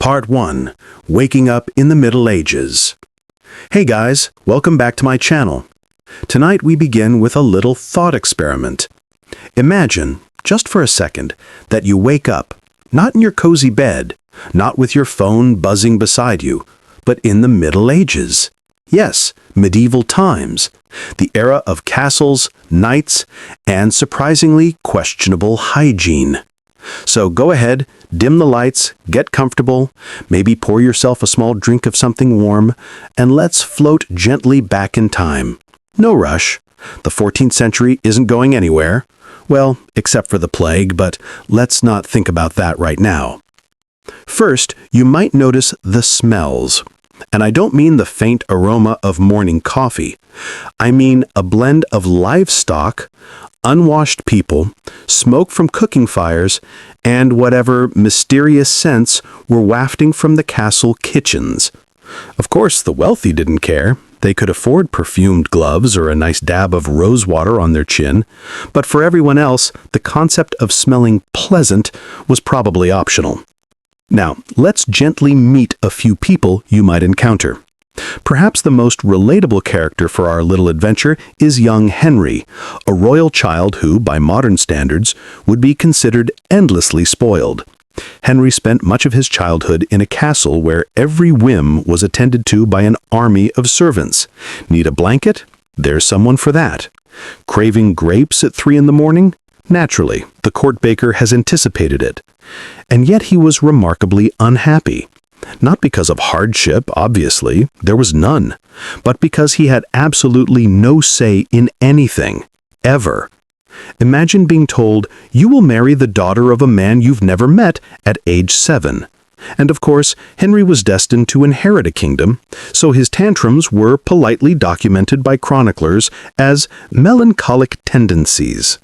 Part 1. Waking Up in the Middle Ages. Hey guys, welcome back to my channel. Tonight we begin with a little thought experiment. Imagine, just for a second, that you wake up, not in your cozy bed, not with your phone buzzing beside you, but in the Middle Ages. Yes, medieval times, the era of castles, knights, and surprisingly questionable hygiene. So go ahead, dim the lights, get comfortable, maybe pour yourself a small drink of something warm, and let's float gently back in time. No rush. The 14th century isn't going anywhere. Well, except for the plague, but let's not think about that right now. First, you might notice the smells. And I don't mean the faint aroma of morning coffee. I mean a blend of livestock, unwashed people, smoke from cooking fires, and whatever mysterious scents were wafting from the castle kitchens. Of course, the wealthy didn't care. They could afford perfumed gloves or a nice dab of rose water on their chin. But for everyone else, the concept of smelling pleasant was probably optional. Now, let's gently meet a few people you might encounter. Perhaps the most relatable character for our little adventure is young Henry, a royal child who, by modern standards, would be considered endlessly spoiled. Henry spent much of his childhood in a castle where every whim was attended to by an army of servants. Need a blanket? There's someone for that. Craving grapes at 3 in the morning? Naturally, the court baker has anticipated it. And yet he was remarkably unhappy. Not because of hardship, obviously, there was none, but because he had absolutely no say in anything, ever. Imagine being told, you will marry the daughter of a man you've never met at age 7. And of course, Henry was destined to inherit a kingdom, so his tantrums were politely documented by chroniclers as melancholic tendencies.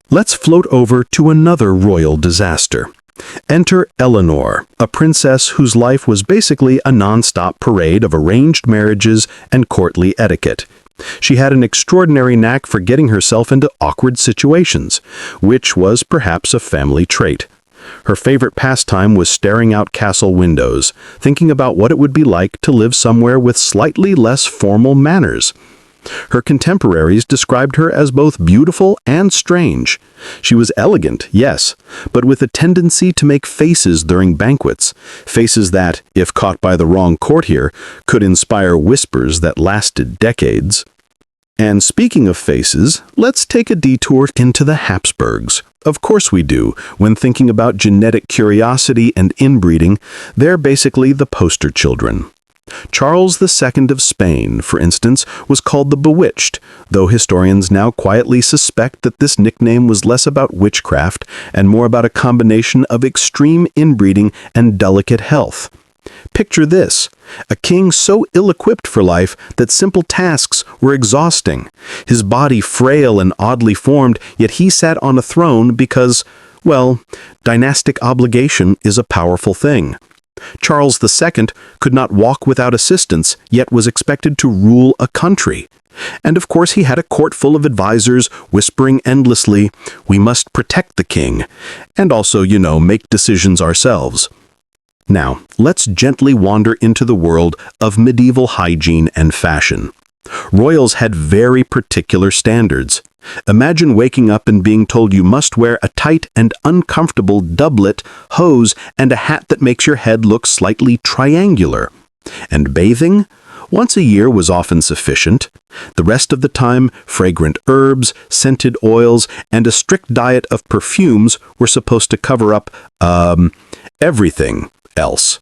Let's float over to another royal disaster. Enter Eleanor, a princess whose life was basically a non-stop parade of arranged marriages and courtly etiquette. She had an extraordinary knack for getting herself into awkward situations, which was perhaps a family trait. Her favorite pastime was staring out castle windows, thinking about what it would be like to live somewhere with slightly less formal manners. Her contemporaries described her as both beautiful and strange. She was elegant, yes, but with a tendency to make faces during banquets, faces that, if caught by the wrong courtier, could inspire whispers that lasted decades. And speaking of faces, let's take a detour into the Habsburgs. Of course we do. When thinking about genetic curiosity and inbreeding, they're basically the poster children. Charles II of Spain, for instance, was called the Bewitched, though historians now quietly suspect that this nickname was less about witchcraft and more about a combination of extreme inbreeding and delicate health. Picture this, a king so ill-equipped for life that simple tasks were exhausting, his body frail and oddly formed, yet he sat on a throne because, well, dynastic obligation is a powerful thing. Charles II could not walk without assistance, yet was expected to rule a country. And of course he had a court full of advisors whispering endlessly, we must protect the king, and also, make decisions ourselves. Now, let's gently wander into the world of medieval hygiene and fashion. Royals had very particular standards. Imagine waking up and being told you must wear a tight and uncomfortable doublet, hose, and a hat that makes your head look slightly triangular. And bathing? Once a year was often sufficient. The rest of the time, fragrant herbs, scented oils, and a strict diet of perfumes were supposed to cover up, everything else.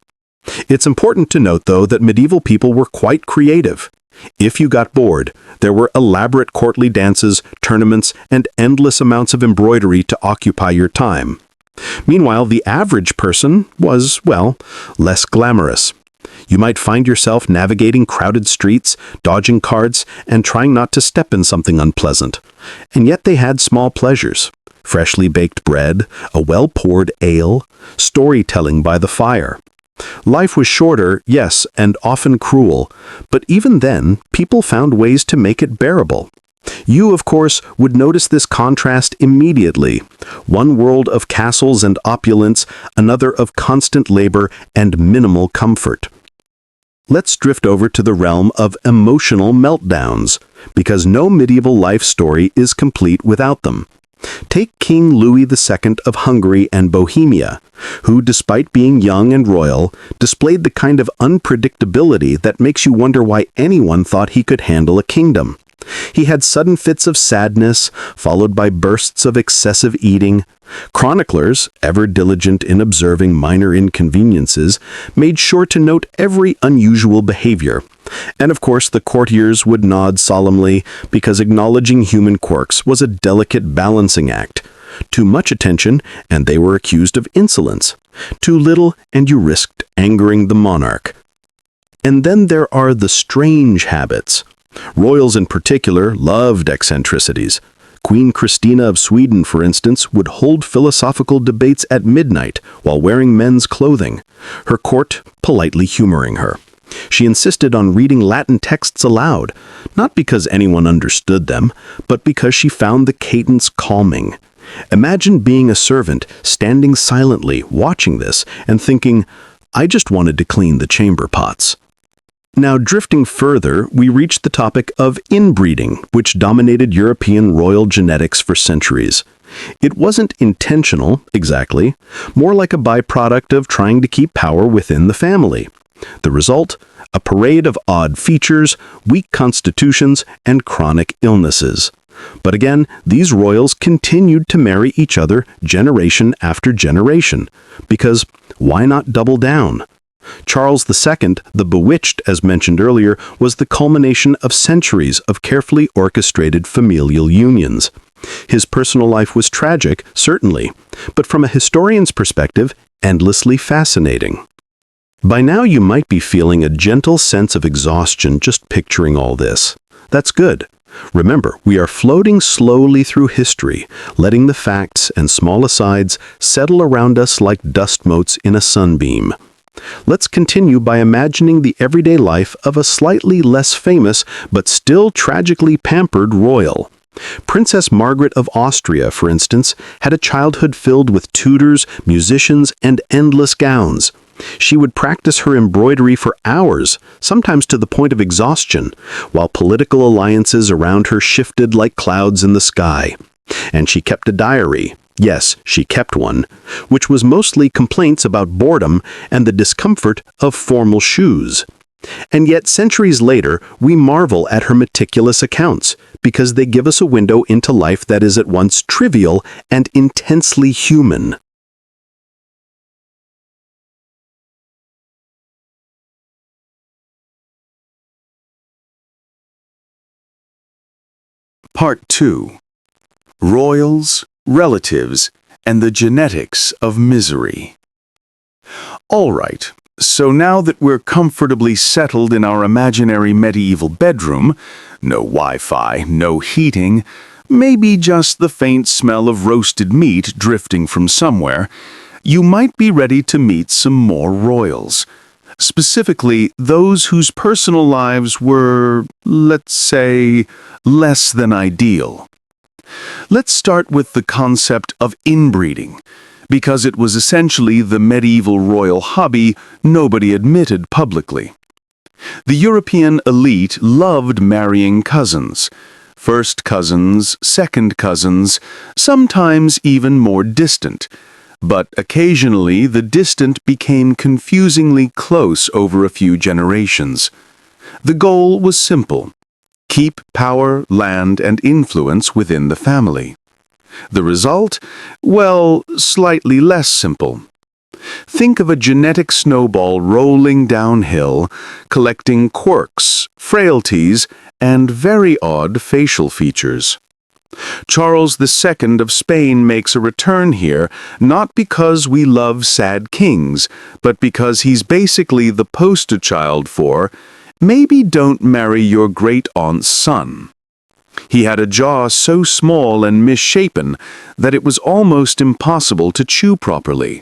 It's important to note, though, that medieval people were quite creative. If you got bored, there were elaborate courtly dances, tournaments, and endless amounts of embroidery to occupy your time. Meanwhile, the average person was, well, less glamorous. You might find yourself navigating crowded streets, dodging carts, and trying not to step in something unpleasant. And yet they had small pleasures. Freshly baked bread, a well-poured ale, storytelling by the fire. Life was shorter, yes, and often cruel, but even then, people found ways to make it bearable. You, of course, would notice this contrast immediately. One world of castles and opulence, another of constant labor and minimal comfort. Let's drift over to the realm of emotional meltdowns, because no medieval life story is complete without them. Take King Louis II of Hungary and Bohemia, who, despite being young and royal, displayed the kind of unpredictability that makes you wonder why anyone thought he could handle a kingdom. He had sudden fits of sadness, followed by bursts of excessive eating. Chroniclers, ever diligent in observing minor inconveniences, made sure to note every unusual behavior. And of course, the courtiers would nod solemnly, because acknowledging human quirks was a delicate balancing act. Too much attention, and they were accused of insolence. Too little, and you risked angering the monarch. And then there are the strange habits. Royals in particular loved eccentricities. Queen Christina of Sweden, for instance, would hold philosophical debates at midnight while wearing men's clothing, her court politely humoring her. She insisted on reading Latin texts aloud, not because anyone understood them, but because she found the cadence calming. Imagine being a servant, standing silently, watching this, and thinking, I just wanted to clean the chamber pots. Now, drifting further, we reach the topic of inbreeding, which dominated European royal genetics for centuries. It wasn't intentional, exactly, more like a byproduct of trying to keep power within the family. The result? A parade of odd features, weak constitutions, and chronic illnesses. But again, these royals continued to marry each other generation after generation, because why not double down? Charles II, the Bewitched, as mentioned earlier, was the culmination of centuries of carefully orchestrated familial unions. His personal life was tragic, certainly, but from a historian's perspective, endlessly fascinating. By now you might be feeling a gentle sense of exhaustion just picturing all this. That's good. Remember, we are floating slowly through history, letting the facts and small asides settle around us like dust motes in a sunbeam. Let's continue by imagining the everyday life of a slightly less famous but still tragically pampered royal. Princess Margaret of Austria, for instance, had a childhood filled with tutors, musicians, and endless gowns. She would practice her embroidery for hours, sometimes to the point of exhaustion, while political alliances around her shifted like clouds in the sky. And she kept a diary. Yes, she kept one, which was mostly complaints about boredom and the discomfort of formal shoes. And yet, centuries later, we marvel at her meticulous accounts, because they give us a window into life that is at once trivial and intensely human. Part 2. Royals, Relatives, and the Genetics of Misery. All right, so now that we're comfortably settled in our imaginary medieval bedroom, no Wi-Fi, no heating, maybe just the faint smell of roasted meat drifting from somewhere, you might be ready to meet some more royals. Specifically, those whose personal lives were, let's say, less than ideal. Let's start with the concept of inbreeding, because it was essentially the medieval royal hobby nobody admitted publicly. The European elite loved marrying cousins, first cousins, second cousins, sometimes even more distant, but occasionally the distant became confusingly close over a few generations. The goal was simple: keep power, land, and influence within the family. The result? Well, slightly less simple. Think of a genetic snowball rolling downhill, collecting quirks, frailties, and very odd facial features. Charles II of Spain makes a return here, not because we love sad kings, but because he's basically the poster child for maybe don't marry your great-aunt's son. He had a jaw so small and misshapen that it was almost impossible to chew properly.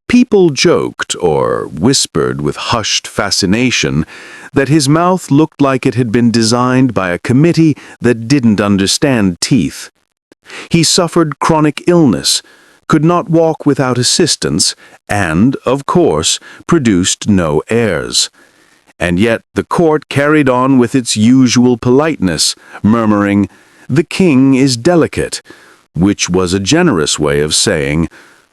People joked, or whispered with hushed fascination, that his mouth looked like it had been designed by a committee that didn't understand teeth. He suffered chronic illness, could not walk without assistance, and, of course, produced no heirs. And yet the court carried on with its usual politeness, murmuring, "The king is delicate," which was a generous way of saying,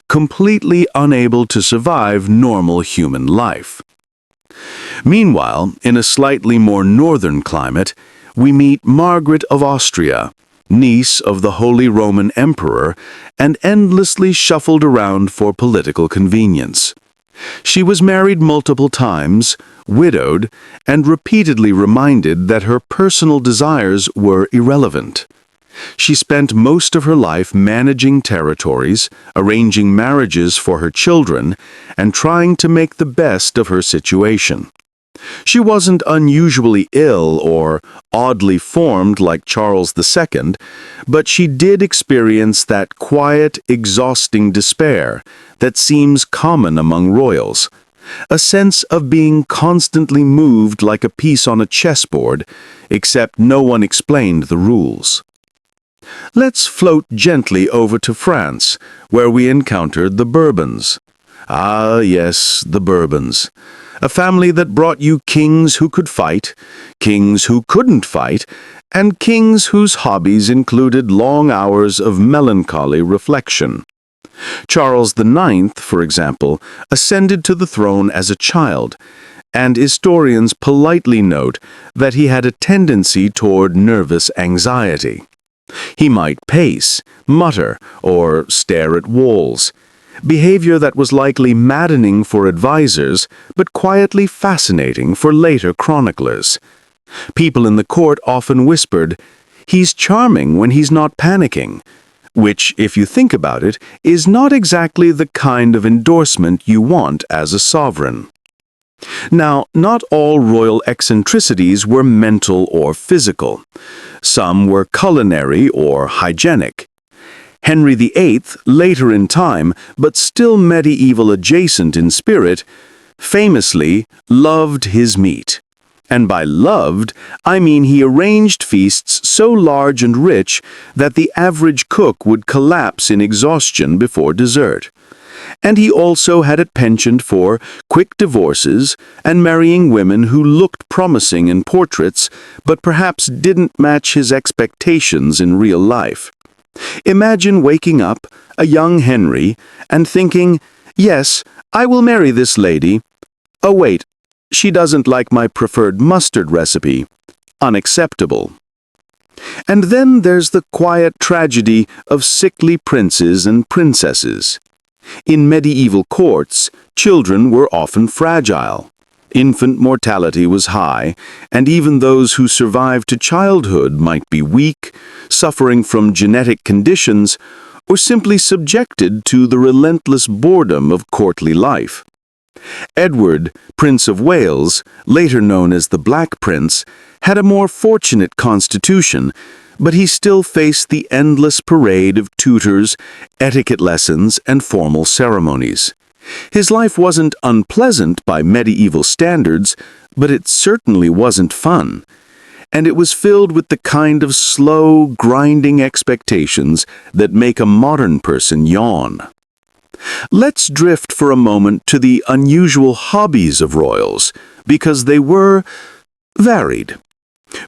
completely unable to survive normal human life. Meanwhile, in a slightly more northern climate, we meet Margaret of Austria, niece of the Holy Roman Emperor, and endlessly shuffled around for political convenience. She was married multiple times, widowed, and repeatedly reminded that her personal desires were irrelevant. She spent most of her life managing territories, arranging marriages for her children, and trying to make the best of her situation. She wasn't unusually ill or oddly formed like Charles II, but she did experience that quiet, exhausting despair that seems common among royals, a sense of being constantly moved like a piece on a chessboard, except no one explained the rules. Let's float gently over to France, where we encountered the Bourbons. Ah, yes, the Bourbons. A family that brought you kings who could fight, kings who couldn't fight, and kings whose hobbies included long hours of melancholy reflection. Charles IX, for example, ascended to the throne as a child, and historians politely note that he had a tendency toward nervous anxiety. He might pace, mutter, or stare at walls, behavior that was likely maddening for advisors, but quietly fascinating for later chroniclers. People in the court often whispered, "He's charming when he's not panicking," which, if you think about it, is not exactly the kind of endorsement you want as a sovereign. Now, not all royal eccentricities were mental or physical. Some were culinary or hygienic. Henry VIII, later in time, but still medieval adjacent in spirit, famously loved his meat. And by loved, I mean he arranged feasts so large and rich that the average cook would collapse in exhaustion before dessert. And he also had a penchant for quick divorces and marrying women who looked promising in portraits, but perhaps didn't match his expectations in real life. Imagine waking up, a young Henry, and thinking, "Yes, I will marry this lady. Oh wait, she doesn't like my preferred mustard recipe. Unacceptable." And then there's the quiet tragedy of sickly princes and princesses. In medieval courts, children were often fragile. Infant mortality was high, and even those who survived to childhood might be weak, suffering from genetic conditions, or simply subjected to the relentless boredom of courtly life. Edward, Prince of Wales, later known as the Black Prince, had a more fortunate constitution, but he still faced the endless parade of tutors, etiquette lessons, and formal ceremonies. His life wasn't unpleasant by medieval standards, but it certainly wasn't fun. And it was filled with the kind of slow, grinding expectations that make a modern person yawn. Let's drift for a moment to the unusual hobbies of royals, because they were varied.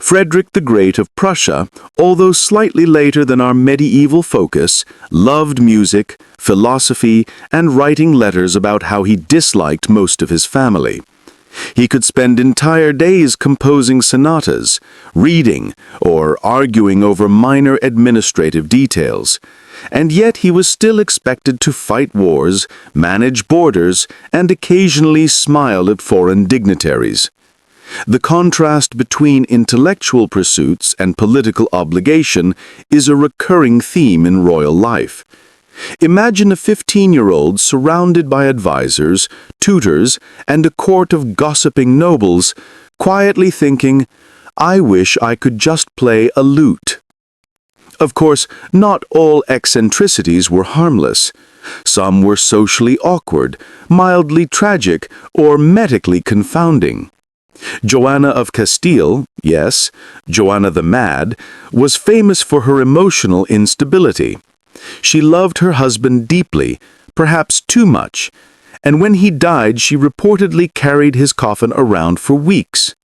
Frederick the Great of Prussia, although slightly later than our medieval focus, loved music, philosophy, and writing letters about how he disliked most of his family. He could spend entire days composing sonatas, reading, or arguing over minor administrative details. And yet he was still expected to fight wars, manage borders, and occasionally smile at foreign dignitaries. The contrast between intellectual pursuits and political obligation is a recurring theme in royal life. Imagine a 15-year-old surrounded by advisors, tutors, and a court of gossiping nobles, quietly thinking, "I wish I could just play a lute." Of course, not all eccentricities were harmless. Some were socially awkward, mildly tragic, or metically confounding. Joanna of Castile, yes, Joanna the Mad, was famous for her emotional instability. She loved her husband deeply, perhaps too much, and when he died she reportedly carried his coffin around for weeks.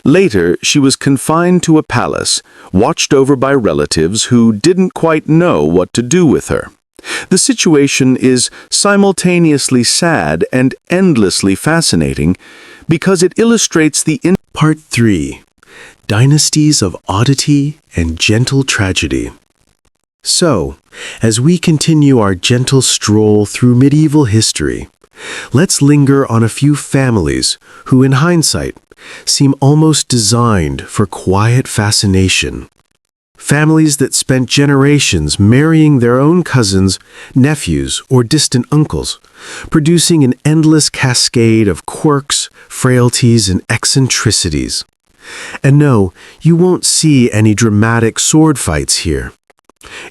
Later, she was confined to a palace, watched over by relatives who didn't quite know what to do with her. The situation is simultaneously sad and endlessly fascinating because it illustrates the Part 3. Dynasties of Oddity and Gentle Tragedy. So, as we continue our gentle stroll through medieval history, let's linger on a few families who, in hindsight, seem almost designed for quiet fascination. Families that spent generations marrying their own cousins, nephews, or distant uncles, producing an endless cascade of quirks, frailties, and eccentricities. And no, you won't see any dramatic sword fights here.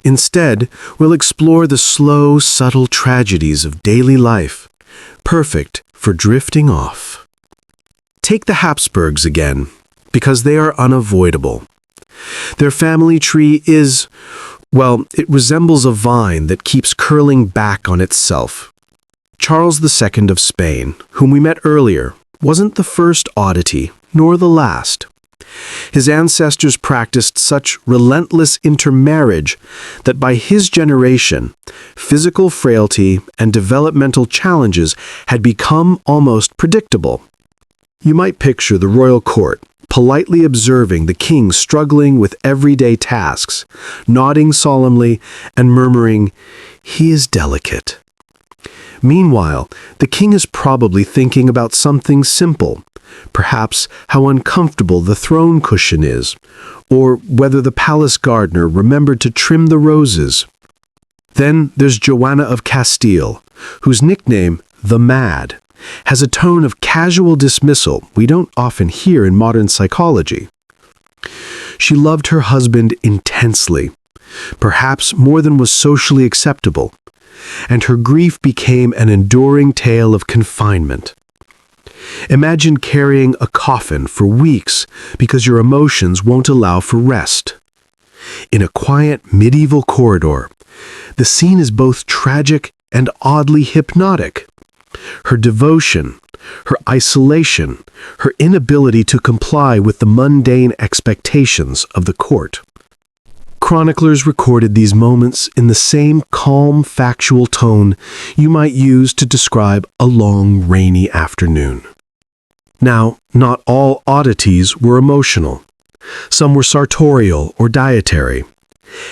Instead, we'll explore the slow, subtle tragedies of daily life, perfect for drifting off. Take the Habsburgs again, because they are unavoidable. Their family tree is, well, it resembles a vine that keeps curling back on itself. Charles II of Spain, whom we met earlier, wasn't the first oddity, nor the last. His ancestors practiced such relentless intermarriage that by his generation, physical frailty and developmental challenges had become almost predictable. You might picture the royal court, politely observing the king struggling with everyday tasks, nodding solemnly and murmuring, "He is delicate." Meanwhile, the king is probably thinking about something simple, perhaps how uncomfortable the throne cushion is, or whether the palace gardener remembered to trim the roses. Then there's Joanna of Castile, whose nickname, the Mad, has a tone of casual dismissal we don't often hear in modern psychology. She loved her husband intensely, perhaps more than was socially acceptable, and her grief became an enduring tale of confinement. Imagine carrying a coffin for weeks because your emotions won't allow for rest. In a quiet medieval corridor, the scene is both tragic and oddly hypnotic. Her devotion, her isolation, her inability to comply with the mundane expectations of the court. Chroniclers recorded these moments in the same calm, factual tone you might use to describe a long, rainy afternoon. Now, not all oddities were emotional. Some were sartorial or dietary.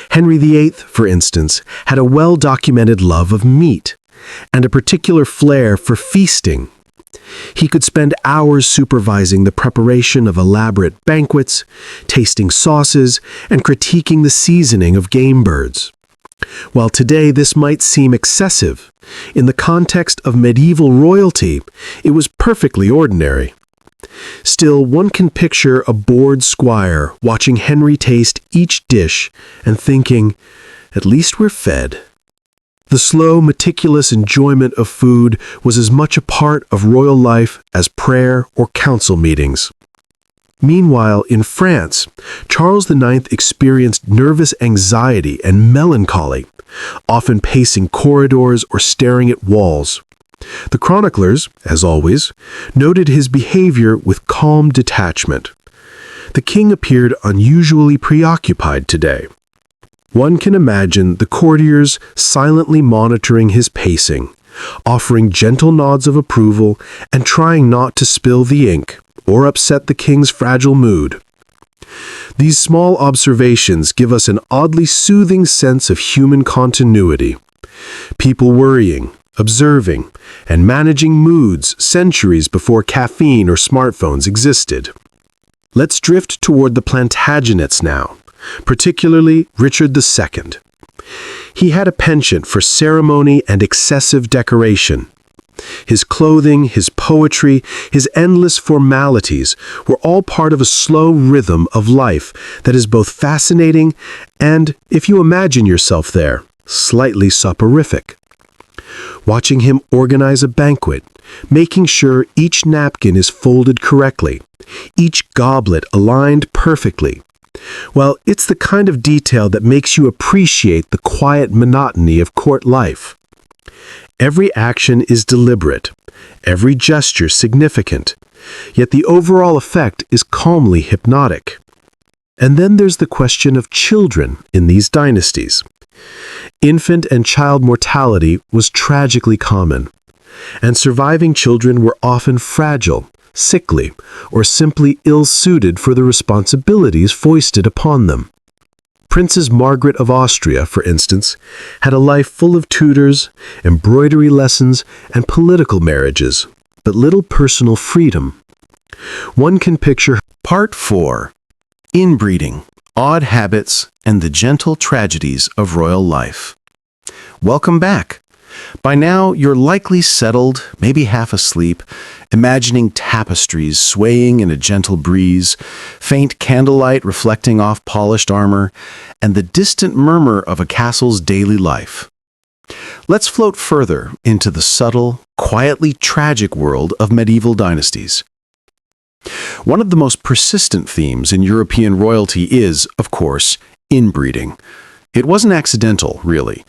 Henry VIII, for instance, had a well-documented love of meat and a particular flair for feasting. He could spend hours supervising the preparation of elaborate banquets, tasting sauces, and critiquing the seasoning of game birds. While today this might seem excessive, in the context of medieval royalty, it was perfectly ordinary. Still, one can picture a bored squire watching Henry taste each dish and thinking, "At least we're fed." The slow, meticulous enjoyment of food was as much a part of royal life as prayer or council meetings. Meanwhile, in France, Charles IX experienced nervous anxiety and melancholy, often pacing corridors or staring at walls. The chroniclers, as always, noted his behavior with calm detachment. The king appeared unusually preoccupied today. One can imagine the courtiers silently monitoring his pacing, offering gentle nods of approval and trying not to spill the ink or upset the king's fragile mood. These small observations give us an oddly soothing sense of human continuity. People worrying, observing, and managing moods centuries before caffeine or smartphones existed. Let's drift toward the Plantagenets now, particularly Richard II. He had a penchant for ceremony and excessive decoration. His clothing, his poetry, his endless formalities were all part of a slow rhythm of life that is both fascinating and, if you imagine yourself there, slightly soporific. Watching him organize a banquet, making sure each napkin is folded correctly, each goblet aligned perfectly. Well, it's the kind of detail that makes you appreciate the quiet monotony of court life. Every action is deliberate, every gesture significant, yet the overall effect is calmly hypnotic. And then there's the question of children in these dynasties. Infant and child mortality was tragically common, and surviving children were often fragile, sickly, or simply ill-suited for the responsibilities foisted upon them. Princess Margaret of Austria, for instance, had a life full of tutors, embroidery lessons, and political marriages, but little personal freedom. One can picture Part 4. Inbreeding, Odd Habits, and the Gentle Tragedies of Royal Life. Welcome back. By now, you're likely settled, maybe half asleep, imagining tapestries swaying in a gentle breeze, faint candlelight reflecting off polished armor, and the distant murmur of a castle's daily life. Let's float further into the subtle, quietly tragic world of medieval dynasties. One of the most persistent themes in European royalty is, of course, inbreeding. It wasn't accidental, really.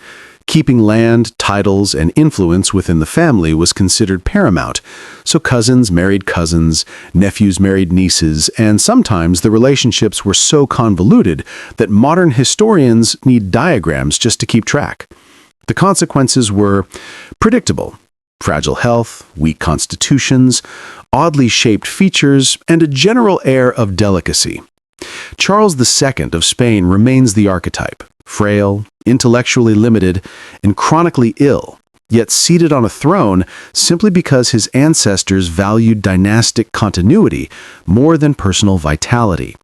Keeping land, titles, and influence within the family was considered paramount, so cousins married cousins, nephews married nieces, and sometimes the relationships were so convoluted that modern historians need diagrams just to keep track. The consequences were predictable: fragile health, weak constitutions, oddly shaped features, and a general air of delicacy. Charles II of Spain remains the archetype: frail, intellectually limited, and chronically ill, yet seated on a throne simply because his ancestors valued dynastic continuity more than personal vitality.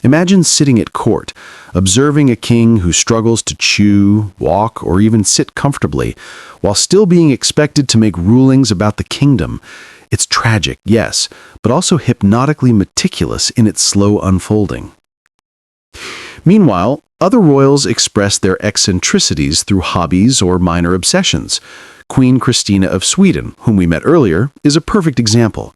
Imagine sitting at court, observing a king who struggles to chew, walk, or even sit comfortably, while still being expected to make rulings about the kingdom. It's tragic, yes, but also hypnotically meticulous in its slow unfolding. Meanwhile, other royals expressed their eccentricities through hobbies or minor obsessions. Queen Christina of Sweden, whom we met earlier, is a perfect example.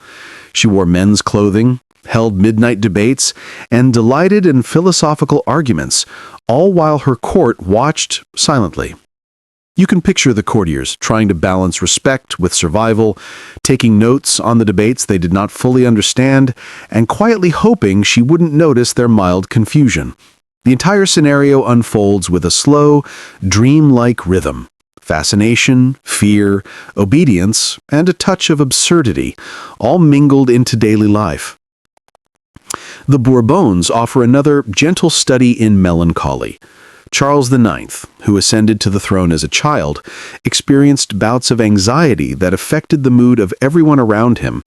She wore men's clothing, held midnight debates, and delighted in philosophical arguments, all while her court watched silently. You can picture the courtiers trying to balance respect with survival, taking notes on the debates they did not fully understand, and quietly hoping she wouldn't notice their mild confusion. The entire scenario unfolds with a slow, dreamlike rhythm: fascination, fear, obedience, and a touch of absurdity, all mingled into daily life. The Bourbons offer another gentle study in melancholy. Charles IX, who ascended to the throne as a child, experienced bouts of anxiety that affected the mood of everyone around him.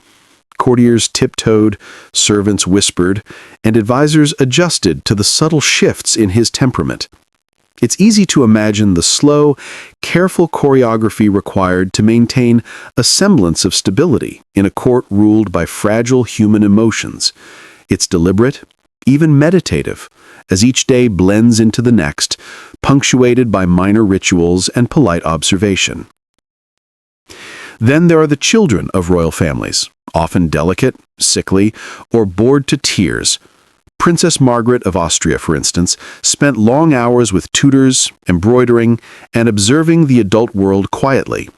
Courtiers tiptoed, servants whispered, and advisors adjusted to the subtle shifts in his temperament. It's easy to imagine the slow, careful choreography required to maintain a semblance of stability in a court ruled by fragile human emotions. It's deliberate, even meditative, as each day blends into the next, punctuated by minor rituals and polite observation. Then there are the children of royal families, often delicate, sickly, or bored to tears. Princess Margaret of Austria, for instance, spent long hours with tutors, embroidering, and observing the adult world quietly.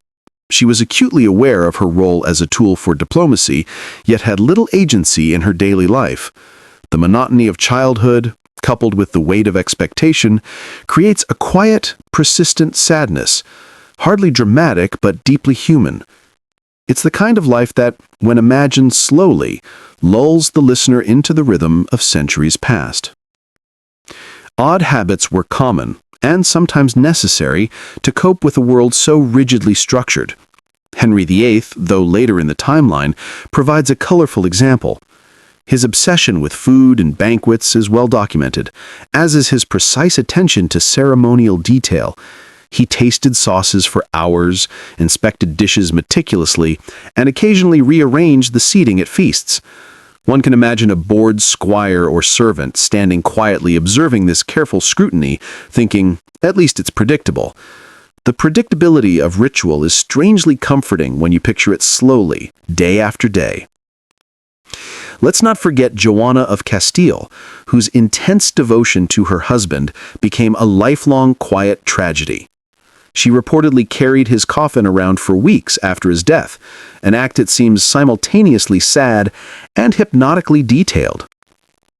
She was acutely aware of her role as a tool for diplomacy, yet had little agency in her daily life. The monotony of childhood, coupled with the weight of expectation, creates a quiet, persistent sadness, hardly dramatic but deeply human. It's the kind of life that, when imagined slowly, lulls the listener into the rhythm of centuries past. Odd habits were common, and sometimes necessary, to cope with a world so rigidly structured. Henry VIII, though later in the timeline, provides a colorful example. His obsession with food and banquets is well documented, as is his precise attention to ceremonial detail. He tasted sauces for hours, inspected dishes meticulously, and occasionally rearranged the seating at feasts. One can imagine a bored squire or servant standing quietly observing this careful scrutiny, thinking, at least it's predictable. The predictability of ritual is strangely comforting when you picture it slowly, day after day. Let's not forget Joanna of Castile, whose intense devotion to her husband became a lifelong quiet tragedy. She reportedly carried his coffin around for weeks after his death, an act that seems simultaneously sad and hypnotically detailed.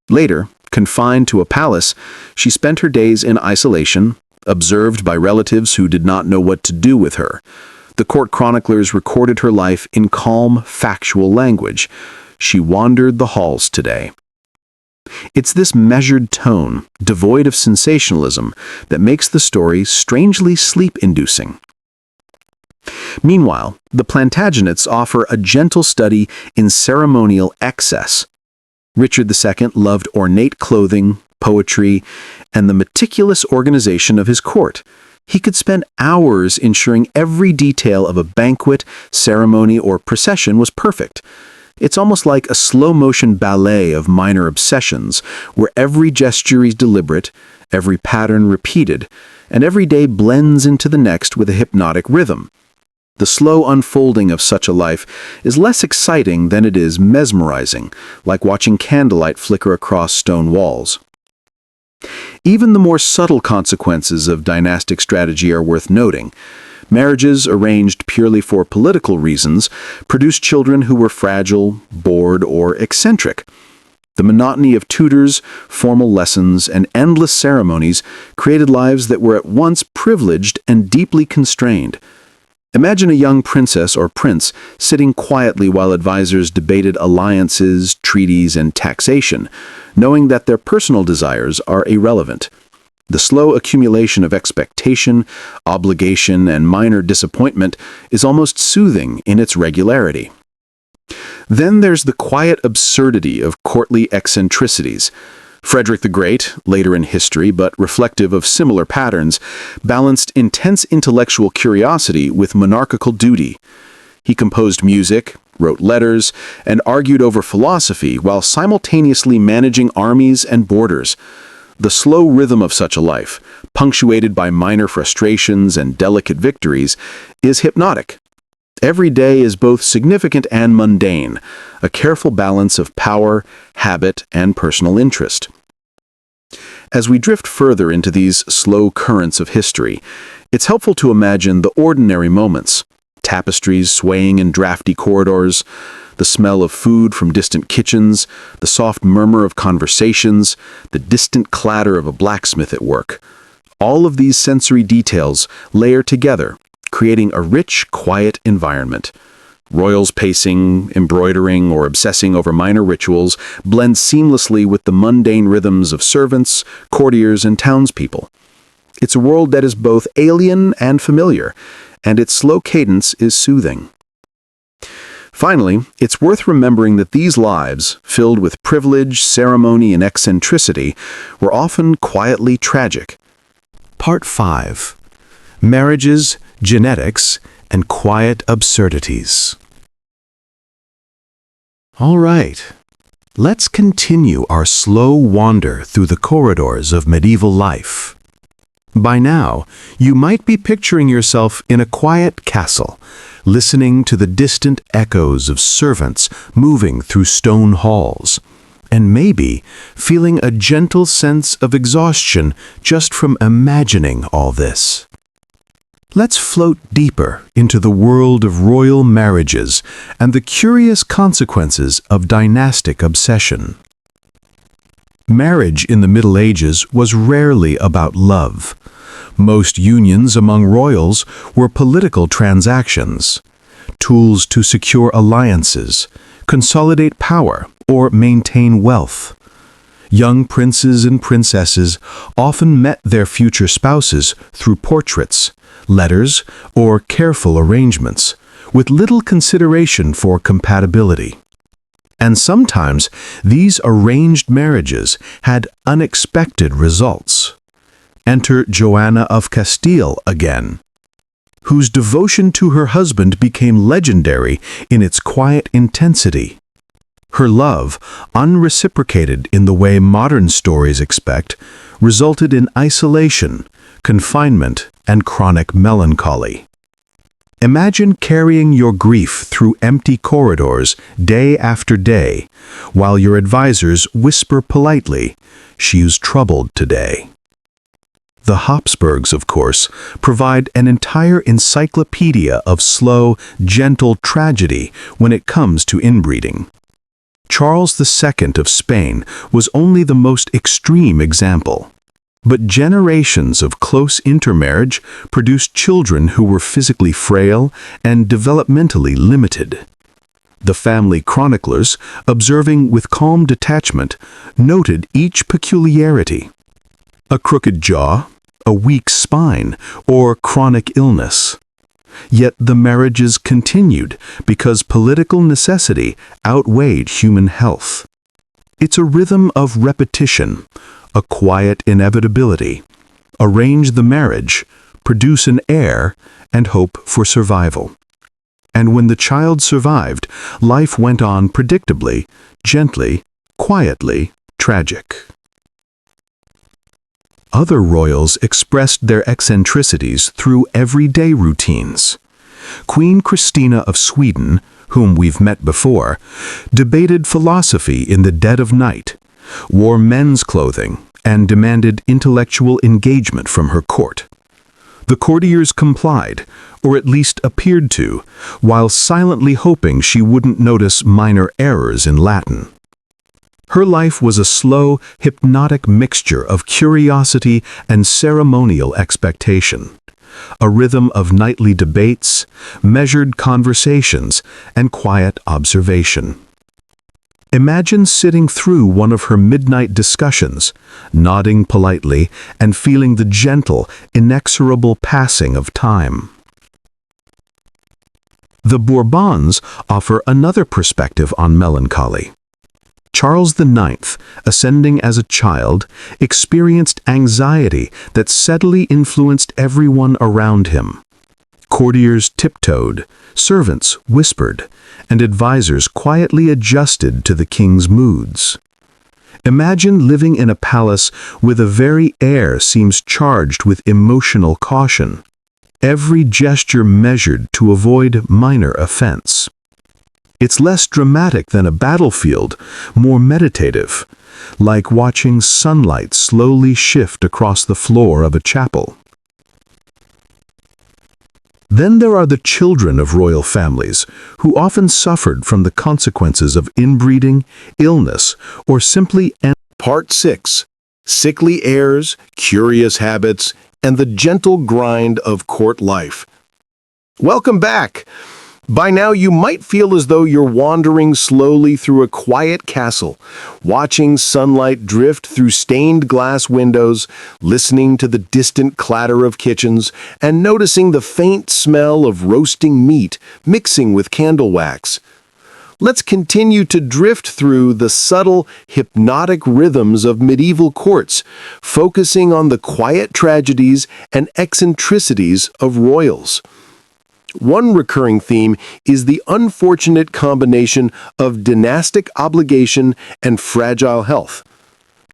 Later, confined to a palace, she spent her days in isolation, observed by relatives who did not know what to do with her. The court chroniclers recorded her life in calm, factual language. She wandered the halls today. It's this measured tone, devoid of sensationalism, that makes the story strangely sleep-inducing. Meanwhile, the Plantagenets offer a gentle study in ceremonial excess. Richard II loved ornate clothing, poetry, and the meticulous organization of his court. He could spend hours ensuring every detail of a banquet, ceremony, or procession was perfect. It's almost like a slow-motion ballet of minor obsessions, where every gesture is deliberate, every pattern repeated, and every day blends into the next with a hypnotic rhythm. The slow unfolding of such a life is less exciting than it is mesmerizing, like watching candlelight flicker across stone walls. Even the more subtle consequences of dynastic strategy are worth noting. Marriages arranged purely for political reasons produced children who were fragile, bored, or eccentric. The monotony of tutors, formal lessons, and endless ceremonies created lives that were at once privileged and deeply constrained. Imagine a young princess or prince sitting quietly while advisors debated alliances, treaties, and taxation, knowing that their personal desires are irrelevant. The slow accumulation of expectation, obligation, and minor disappointment is almost soothing in its regularity. Then there's the quiet absurdity of courtly eccentricities. Frederick the Great, later in history but reflective of similar patterns, balanced intense intellectual curiosity with monarchical duty. He composed music, wrote letters, and argued over philosophy while simultaneously managing armies and borders. The slow rhythm of such a life, punctuated by minor frustrations and delicate victories, is hypnotic. Every day is both significant and mundane, a careful balance of power, habit, and personal interest. As we drift further into these slow currents of history, it's helpful to imagine the ordinary moments: tapestries swaying in drafty corridors, the smell of food from distant kitchens, the soft murmur of conversations, the distant clatter of a blacksmith at work. All of these sensory details layer together, creating a rich, quiet environment. Royals pacing, embroidering, or obsessing over minor rituals blend seamlessly with the mundane rhythms of servants, courtiers, and townspeople. It's a world that is both alien and familiar, and its slow cadence is soothing. Finally, it's worth remembering that these lives, filled with privilege, ceremony, and eccentricity, were often quietly tragic. Part 5. Marriages, Genetics, and Quiet Absurdities. All right, let's continue our slow wander through the corridors of medieval life. By now, you might be picturing yourself in a quiet castle, listening to the distant echoes of servants moving through stone halls, and maybe feeling a gentle sense of exhaustion just from imagining all this. Let's float deeper into the world of royal marriages and the curious consequences of dynastic obsession. Marriage in the Middle Ages was rarely about love. Most unions among royals were political transactions, tools to secure alliances, consolidate power, or maintain wealth. Young princes and princesses often met their future spouses through portraits, letters, or careful arrangements, with little consideration for compatibility. And sometimes these arranged marriages had unexpected results. enter Joanna of Castile again, whose devotion to her husband became legendary in its quiet intensity. Her love, unreciprocated in the way modern stories expect, resulted in isolation, confinement, and chronic melancholy. Imagine carrying your grief through empty corridors day after day, while your advisors whisper politely, "She's troubled today." The Habsburgs, of course, provide an entire encyclopedia of slow, gentle tragedy when it comes to inbreeding. Charles II of Spain was only the most extreme example. But generations of close intermarriage produced children who were physically frail and developmentally limited. The family chroniclers, observing with calm detachment, noted each peculiarity: a crooked jaw, a weak spine, or chronic illness. Yet the marriages continued because political necessity outweighed human health. It's a rhythm of repetition, a quiet inevitability. Arrange the marriage, produce an heir, and hope for survival. And when the child survived, life went on predictably, gently, quietly, tragic. Other royals expressed their eccentricities through everyday routines. Queen Christina of Sweden, whom we've met before, debated philosophy in the dead of night, wore men's clothing, and demanded intellectual engagement from her court. The courtiers complied, or at least appeared to, while silently hoping she wouldn't notice minor errors in Latin. Her life was a slow, hypnotic mixture of curiosity and ceremonial expectation, a rhythm of nightly debates, measured conversations, and quiet observation. Imagine sitting through one of her midnight discussions, nodding politely and feeling the gentle, inexorable passing of time. The Bourbons offer another perspective on melancholy. Charles IX, ascending as a child, experienced anxiety that steadily influenced everyone around him. Courtiers tiptoed, servants whispered, and advisors quietly adjusted to the king's moods. Imagine living in a palace where the very air seems charged with emotional caution, every gesture measured to avoid minor offense. It's less dramatic than a battlefield, more meditative, like watching sunlight slowly shift across the floor of a chapel. Then there are the children of royal families, who often suffered from the consequences of inbreeding, illness, or simply Part 6. Sickly heirs, curious habits, and the gentle grind of court life. Welcome back! By now you might feel as though you're wandering slowly through a quiet castle, watching sunlight drift through stained glass windows, listening to the distant clatter of kitchens, and noticing the faint smell of roasting meat mixing with candle wax. Let's continue to drift through the subtle, hypnotic rhythms of medieval courts, focusing on the quiet tragedies and eccentricities of royals. One recurring theme is the unfortunate combination of dynastic obligation and fragile health.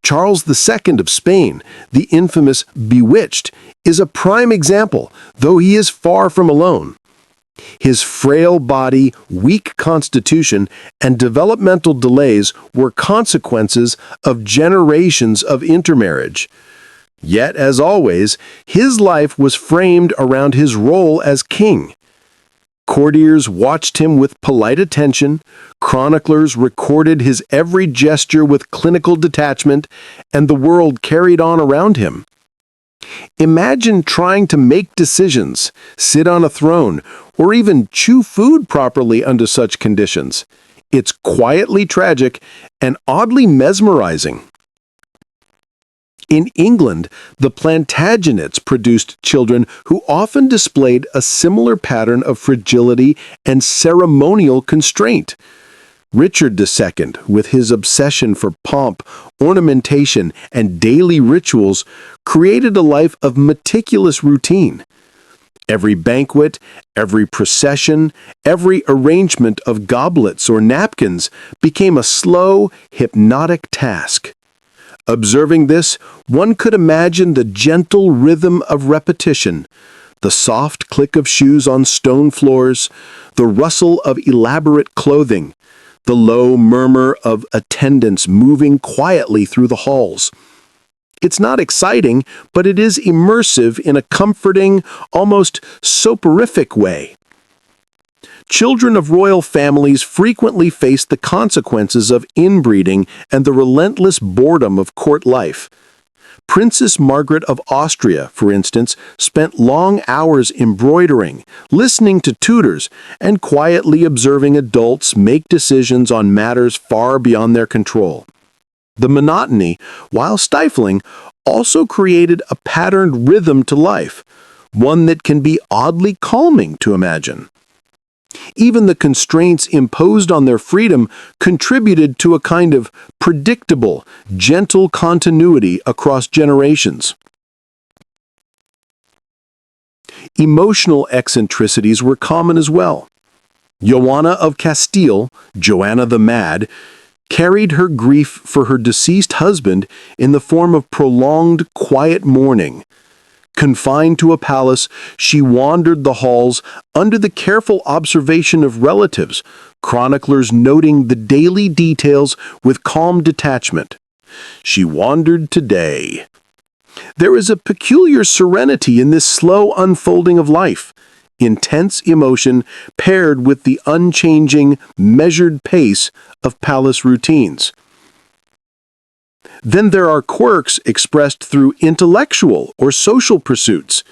Charles II of Spain, the infamous Bewitched, is a prime example, though he is far from alone. His frail body, weak constitution, and developmental delays were consequences of generations of intermarriage. Yet, as always, his life was framed around his role as king. Courtiers watched him with polite attention, chroniclers recorded his every gesture with clinical detachment, and the world carried on around him. Imagine trying to make decisions, sit on a throne, or even chew food properly under such conditions. It's quietly tragic and oddly mesmerizing. In England, the Plantagenets produced children who often displayed a similar pattern of fragility and ceremonial constraint. Richard II, with his obsession for pomp, ornamentation, and daily rituals, created a life of meticulous routine. Every banquet, every procession, every arrangement of goblets or napkins became a slow, hypnotic task. Observing this, one could imagine the gentle rhythm of repetition, the soft click of shoes on stone floors, the rustle of elaborate clothing, the low murmur of attendants moving quietly through the halls. It's not exciting, but it is immersive in a comforting, almost soporific way. Children of royal families frequently faced the consequences of inbreeding and the relentless boredom of court life. Princess Margaret of Austria, for instance, spent long hours embroidering, listening to tutors, and quietly observing adults make decisions on matters far beyond their control. The monotony, while stifling, also created a patterned rhythm to life, one that can be oddly calming to imagine. Even the constraints imposed on their freedom contributed to a kind of predictable, gentle continuity across generations. Emotional eccentricities were common as well. Joanna of Castile, Joanna the Mad, carried her grief for her deceased husband in the form of prolonged, quiet mourning. Confined to a palace, she wandered the halls under the careful observation of relatives, chroniclers noting the daily details with calm detachment. She wandered today. There is a peculiar serenity in this slow unfolding of life, intense emotion paired with the unchanging, measured pace of palace routines. Then there are quirks expressed through intellectual or social pursuits.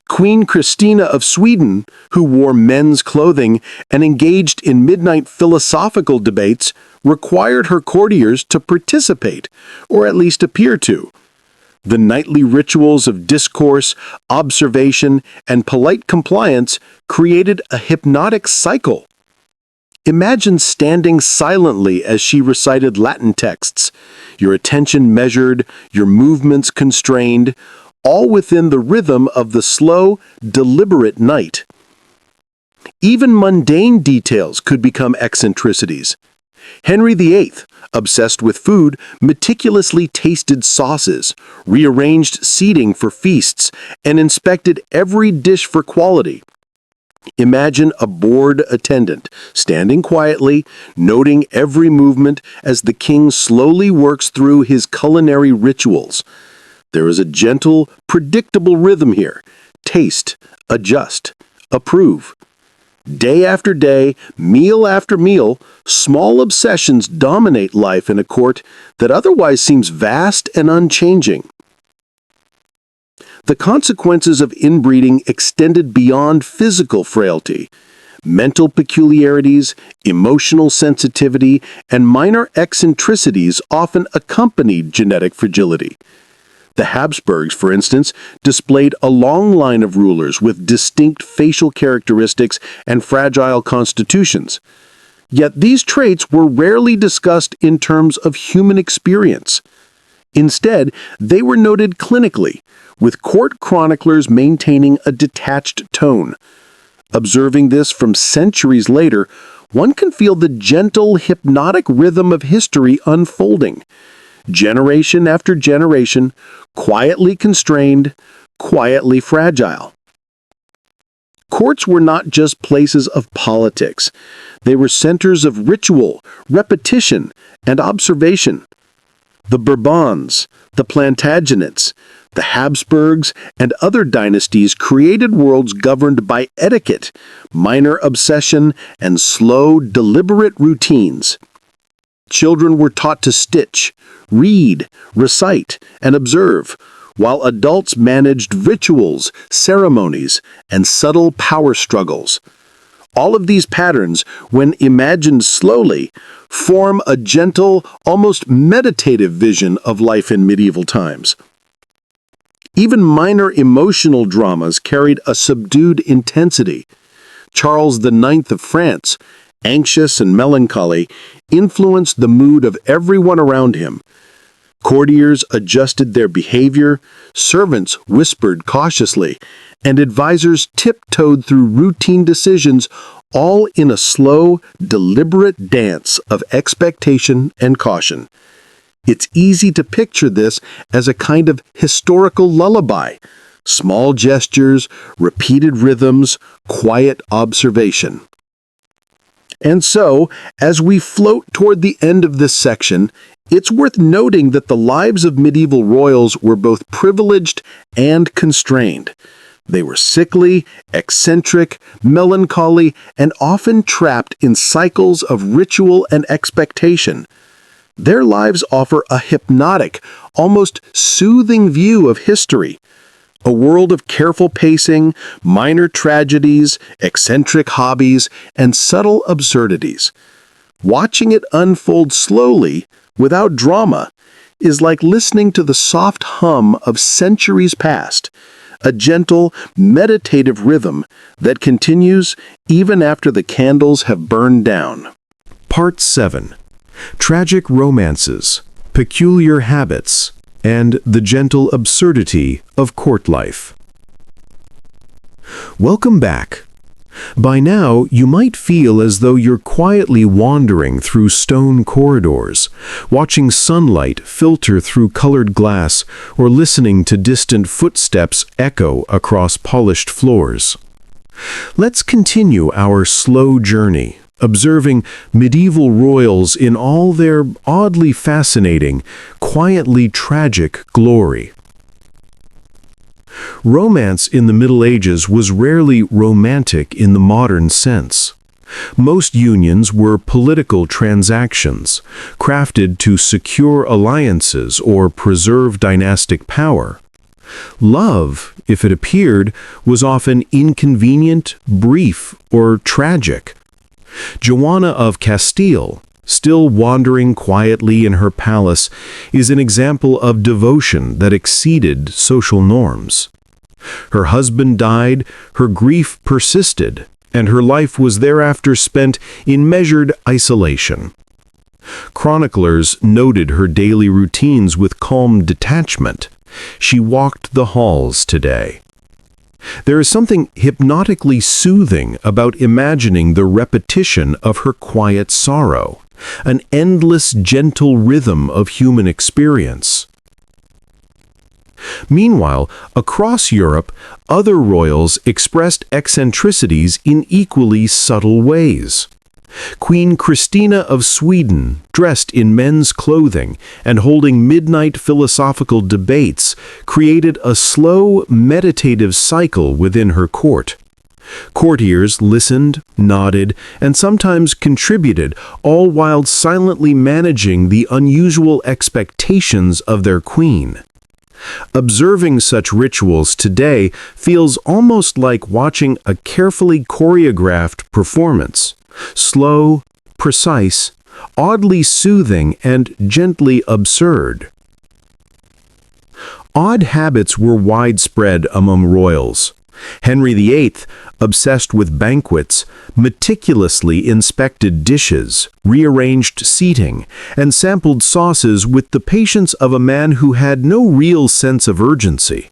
Queen Christina of Sweden, who wore men's clothing and engaged in midnight philosophical debates, required her courtiers to participate, or at least appear to. The nightly rituals of discourse, observation, and polite compliance created a hypnotic cycle. Imagine standing silently as she recited Latin texts, your attention measured, your movements constrained, all within the rhythm of the slow, deliberate night. Even mundane details could become eccentricities. Henry VIII, obsessed with food, meticulously tasted sauces, rearranged seating for feasts, and inspected every dish for quality. Imagine a bored attendant, standing quietly, noting every movement as the king slowly works through his culinary rituals. There is a gentle, predictable rhythm here. Taste, adjust, approve. Day after day, meal after meal, small obsessions dominate life in a court that otherwise seems vast and unchanging. The consequences of inbreeding extended beyond physical frailty. Mental peculiarities, emotional sensitivity, and minor eccentricities often accompanied genetic fragility. The Habsburgs, for instance, displayed a long line of rulers with distinct facial characteristics and fragile constitutions. Yet these traits were rarely discussed in terms of human experience. Instead, they were noted clinically, with court chroniclers maintaining a detached tone. Observing this from centuries later, one can feel the gentle, hypnotic rhythm of history unfolding. Generation after generation, quietly constrained, quietly fragile. Courts were not just places of politics. They were centers of ritual, repetition, and observation. The Bourbons, the Plantagenets, the Habsburgs, and other dynasties created worlds governed by etiquette, minor obsession, and slow, deliberate routines. Children were taught to stitch, read, recite, and observe, while adults managed rituals, ceremonies, and subtle power struggles. All of these patterns, when imagined slowly, form a gentle, almost meditative vision of life in medieval times. Even minor emotional dramas carried a subdued intensity. Charles IX of France, anxious and melancholy, influenced the mood of everyone around him. Courtiers adjusted their behavior, servants whispered cautiously, and advisors tiptoed through routine decisions, all in a slow, deliberate dance of expectation and caution. It's easy to picture this as a kind of historical lullaby. Small gestures, repeated rhythms, quiet observation. And so, as we float toward the end of this section, it's worth noting that the lives of medieval royals were both privileged and constrained. They were sickly, eccentric, melancholy, and often trapped in cycles of ritual and expectation. Their lives offer a hypnotic, almost soothing view of history. A world of careful pacing, minor tragedies, eccentric hobbies, and subtle absurdities. Watching it unfold slowly, without drama, is like listening to the soft hum of centuries past, a gentle, meditative rhythm that continues even after the candles have burned down. Part 7. Tragic romances, peculiar habits, and the gentle absurdity of court life. Welcome back. By now, you might feel as though you're quietly wandering through stone corridors, watching sunlight filter through colored glass, or listening to distant footsteps echo across polished floors. Let's continue our slow journey, observing medieval royals in all their oddly fascinating, quietly tragic glory. Romance in the Middle Ages was rarely romantic in the modern sense. Most unions were political transactions, crafted to secure alliances or preserve dynastic power. Love, if it appeared, was often inconvenient, brief, or tragic. Joanna of Castile, still wandering quietly in her palace, is an example of devotion that exceeded social norms. Her husband died, her grief persisted, and her life was thereafter spent in measured isolation. Chroniclers noted her daily routines with calm detachment. She walked the halls today. There is something hypnotically soothing about imagining the repetition of her quiet sorrow, an endless gentle rhythm of human experience. Meanwhile, across Europe, other royals expressed eccentricities in equally subtle ways. Queen Christina of Sweden, dressed in men's clothing and holding midnight philosophical debates, created a slow, meditative cycle within her court. Courtiers listened, nodded, and sometimes contributed, all while silently managing the unusual expectations of their queen. Observing such rituals today feels almost like watching a carefully choreographed performance. Slow, precise, oddly soothing, and gently absurd. Odd habits were widespread among royals. Henry VIII, obsessed with banquets, meticulously inspected dishes, rearranged seating, and sampled sauces with the patience of a man who had no real sense of urgency.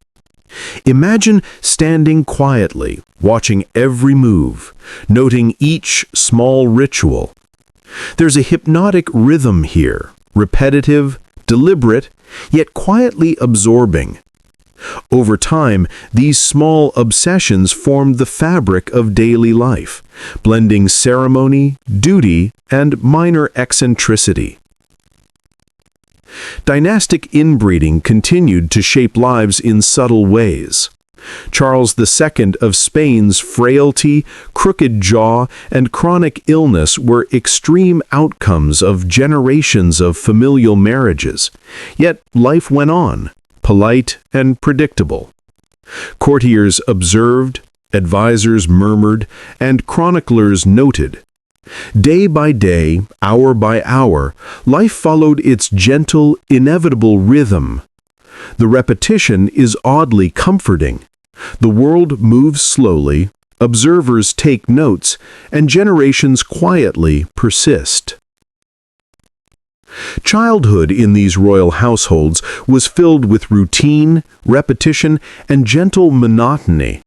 Imagine standing quietly, watching every move, noting each small ritual. There's a hypnotic rhythm here, repetitive, deliberate, yet quietly absorbing. Over time, these small obsessions formed the fabric of daily life, blending ceremony, duty, and minor eccentricity. Dynastic inbreeding continued to shape lives in subtle ways. Charles II of Spain's frailty, crooked jaw, and chronic illness were extreme outcomes of generations of familial marriages. Yet life went on, polite and predictable. Courtiers observed, advisors murmured, and chroniclers noted. Day by day, hour by hour, life followed its gentle, inevitable rhythm. The repetition is oddly comforting. The world moves slowly, observers take notes, and generations quietly persist. Childhood in these royal households was filled with routine, repetition, and gentle monotony.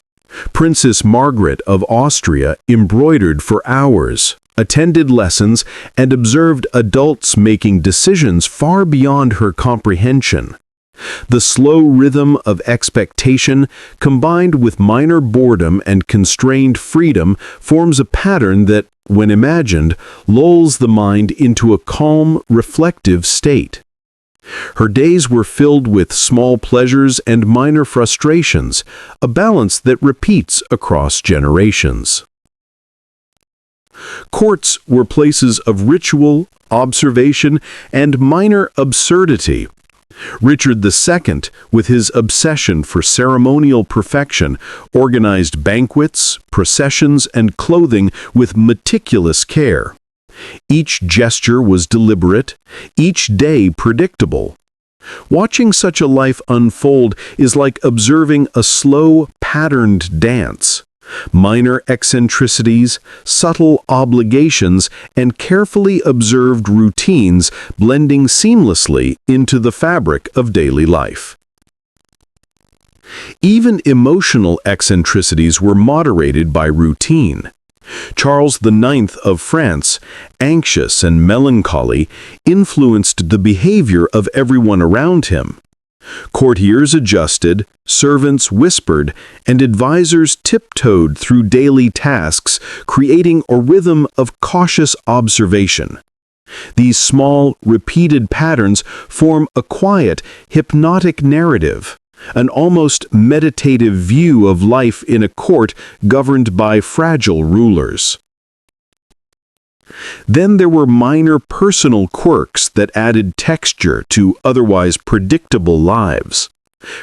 Princess Margaret of Austria embroidered for hours, attended lessons, and observed adults making decisions far beyond her comprehension. The slow rhythm of expectation, combined with minor boredom and constrained freedom, forms a pattern that, when imagined, lulls the mind into a calm, reflective state. Her days were filled with small pleasures and minor frustrations, a balance that repeats across generations. Courts were places of ritual, observation, and minor absurdity. Richard II, with his obsession for ceremonial perfection, organized banquets, processions, and clothing with meticulous care. Each gesture was deliberate, each day predictable. Watching such a life unfold is like observing a slow, patterned dance. Minor eccentricities, subtle obligations, and carefully observed routines blending seamlessly into the fabric of daily life. Even emotional eccentricities were moderated by routine. Charles IX of France, anxious and melancholy, influenced the behavior of everyone around him. Courtiers adjusted, servants whispered, and advisors tiptoed through daily tasks, creating a rhythm of cautious observation. These small, repeated patterns form a quiet, hypnotic narrative, an almost meditative view of life in a court governed by fragile rulers. Then there were minor personal quirks that added texture to otherwise predictable lives.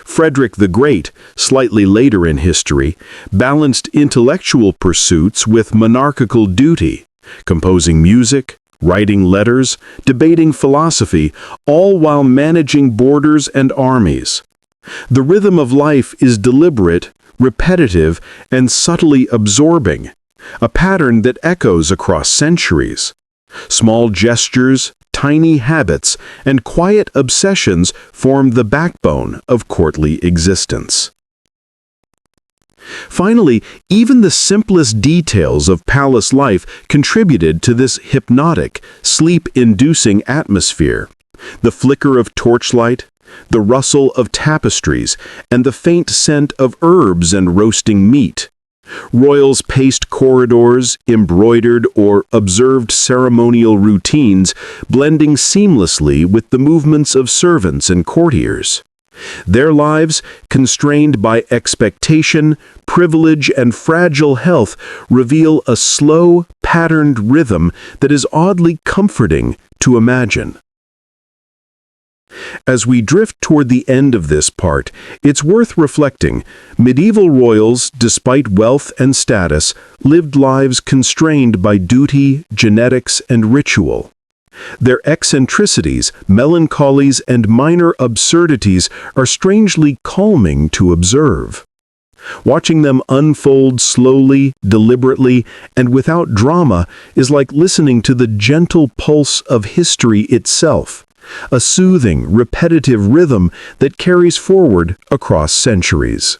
Frederick the Great, slightly later in history, balanced intellectual pursuits with monarchical duty, composing music, writing letters, debating philosophy, all while managing borders and armies. The rhythm of life is deliberate, repetitive, and subtly absorbing, a pattern that echoes across centuries. Small gestures, tiny habits, and quiet obsessions form the backbone of courtly existence. Finally, even the simplest details of palace life contributed to this hypnotic, sleep-inducing atmosphere. The flicker of torchlight, the rustle of tapestries, and the faint scent of herbs and roasting meat. Royals paced corridors, embroidered or observed ceremonial routines, blending seamlessly with the movements of servants and courtiers. Their lives, constrained by expectation, privilege, and fragile health, reveal a slow, patterned rhythm that is oddly comforting to imagine. As we drift toward the end of this part, it's worth reflecting. Medieval royals, despite wealth and status, lived lives constrained by duty, genetics, and ritual. Their eccentricities, melancholies, and minor absurdities are strangely calming to observe. Watching them unfold slowly, deliberately, and without drama is like listening to the gentle pulse of history itself. A soothing, repetitive rhythm that carries forward across centuries.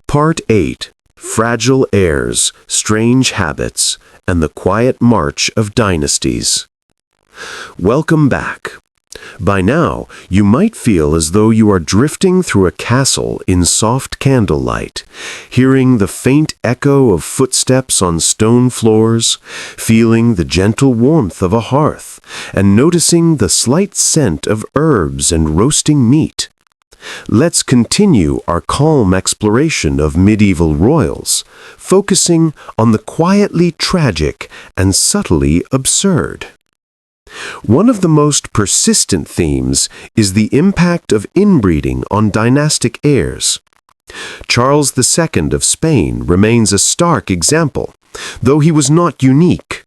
Part 8. Fragile Heirs, Strange Habits, and the Quiet March of Dynasties. Welcome back. By now, you might feel as though you are drifting through a castle in soft candlelight, hearing the faint echo of footsteps on stone floors, feeling the gentle warmth of a hearth, and noticing the slight scent of herbs and roasting meat. Let's continue our calm exploration of medieval royals, focusing on the quietly tragic and subtly absurd. One of the most persistent themes is the impact of inbreeding on dynastic heirs. Charles II of Spain remains a stark example, though he was not unique.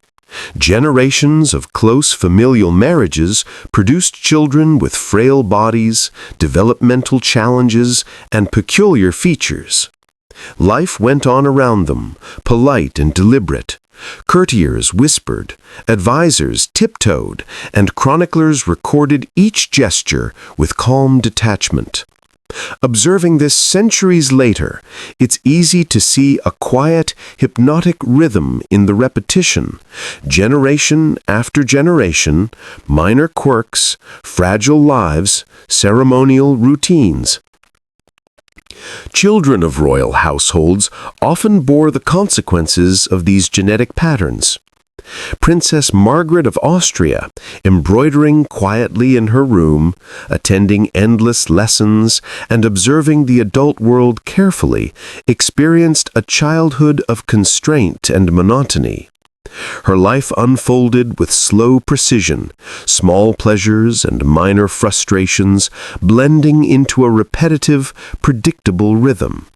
Generations of close familial marriages produced children with frail bodies, developmental challenges, and peculiar features. Life went on around them, polite and deliberate. Courtiers whispered, advisors tiptoed, and chroniclers recorded each gesture with calm detachment. Observing this centuries later, it's easy to see a quiet, hypnotic rhythm in the repetition. Generation after generation, minor quirks, fragile lives, ceremonial routines. Children of royal households often bore the consequences of these genetic patterns. Princess Margaret of Austria, embroidering quietly in her room, attending endless lessons, and observing the adult world carefully, experienced a childhood of constraint and monotony. Her life unfolded with slow precision, small pleasures and minor frustrations blending into a repetitive, predictable rhythm.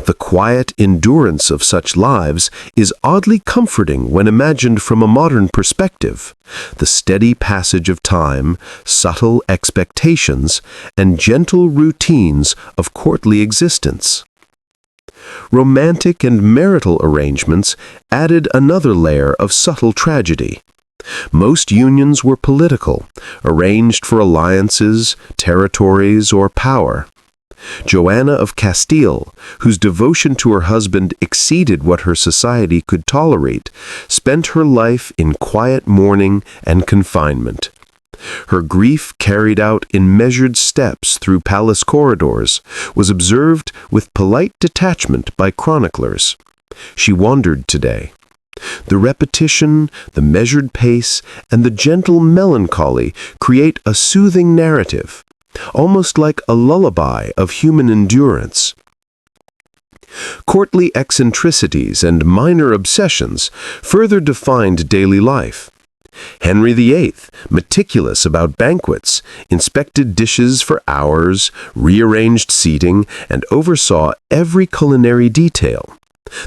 The quiet endurance of such lives is oddly comforting when imagined from a modern perspective. The steady passage of time, subtle expectations, and gentle routines of courtly existence. Romantic and marital arrangements added another layer of subtle tragedy. Most unions were political, arranged for alliances, territories, or power. Joanna of Castile, whose devotion to her husband exceeded what her society could tolerate, spent her life in quiet mourning and confinement. Her grief, carried out in measured steps through palace corridors, was observed with polite detachment by chroniclers. She wandered today. The repetition, the measured pace, and the gentle melancholy create a soothing narrative, almost like a lullaby of human endurance. Courtly eccentricities and minor obsessions further defined daily life. Henry VIII, meticulous about banquets, inspected dishes for hours, rearranged seating, and oversaw every culinary detail.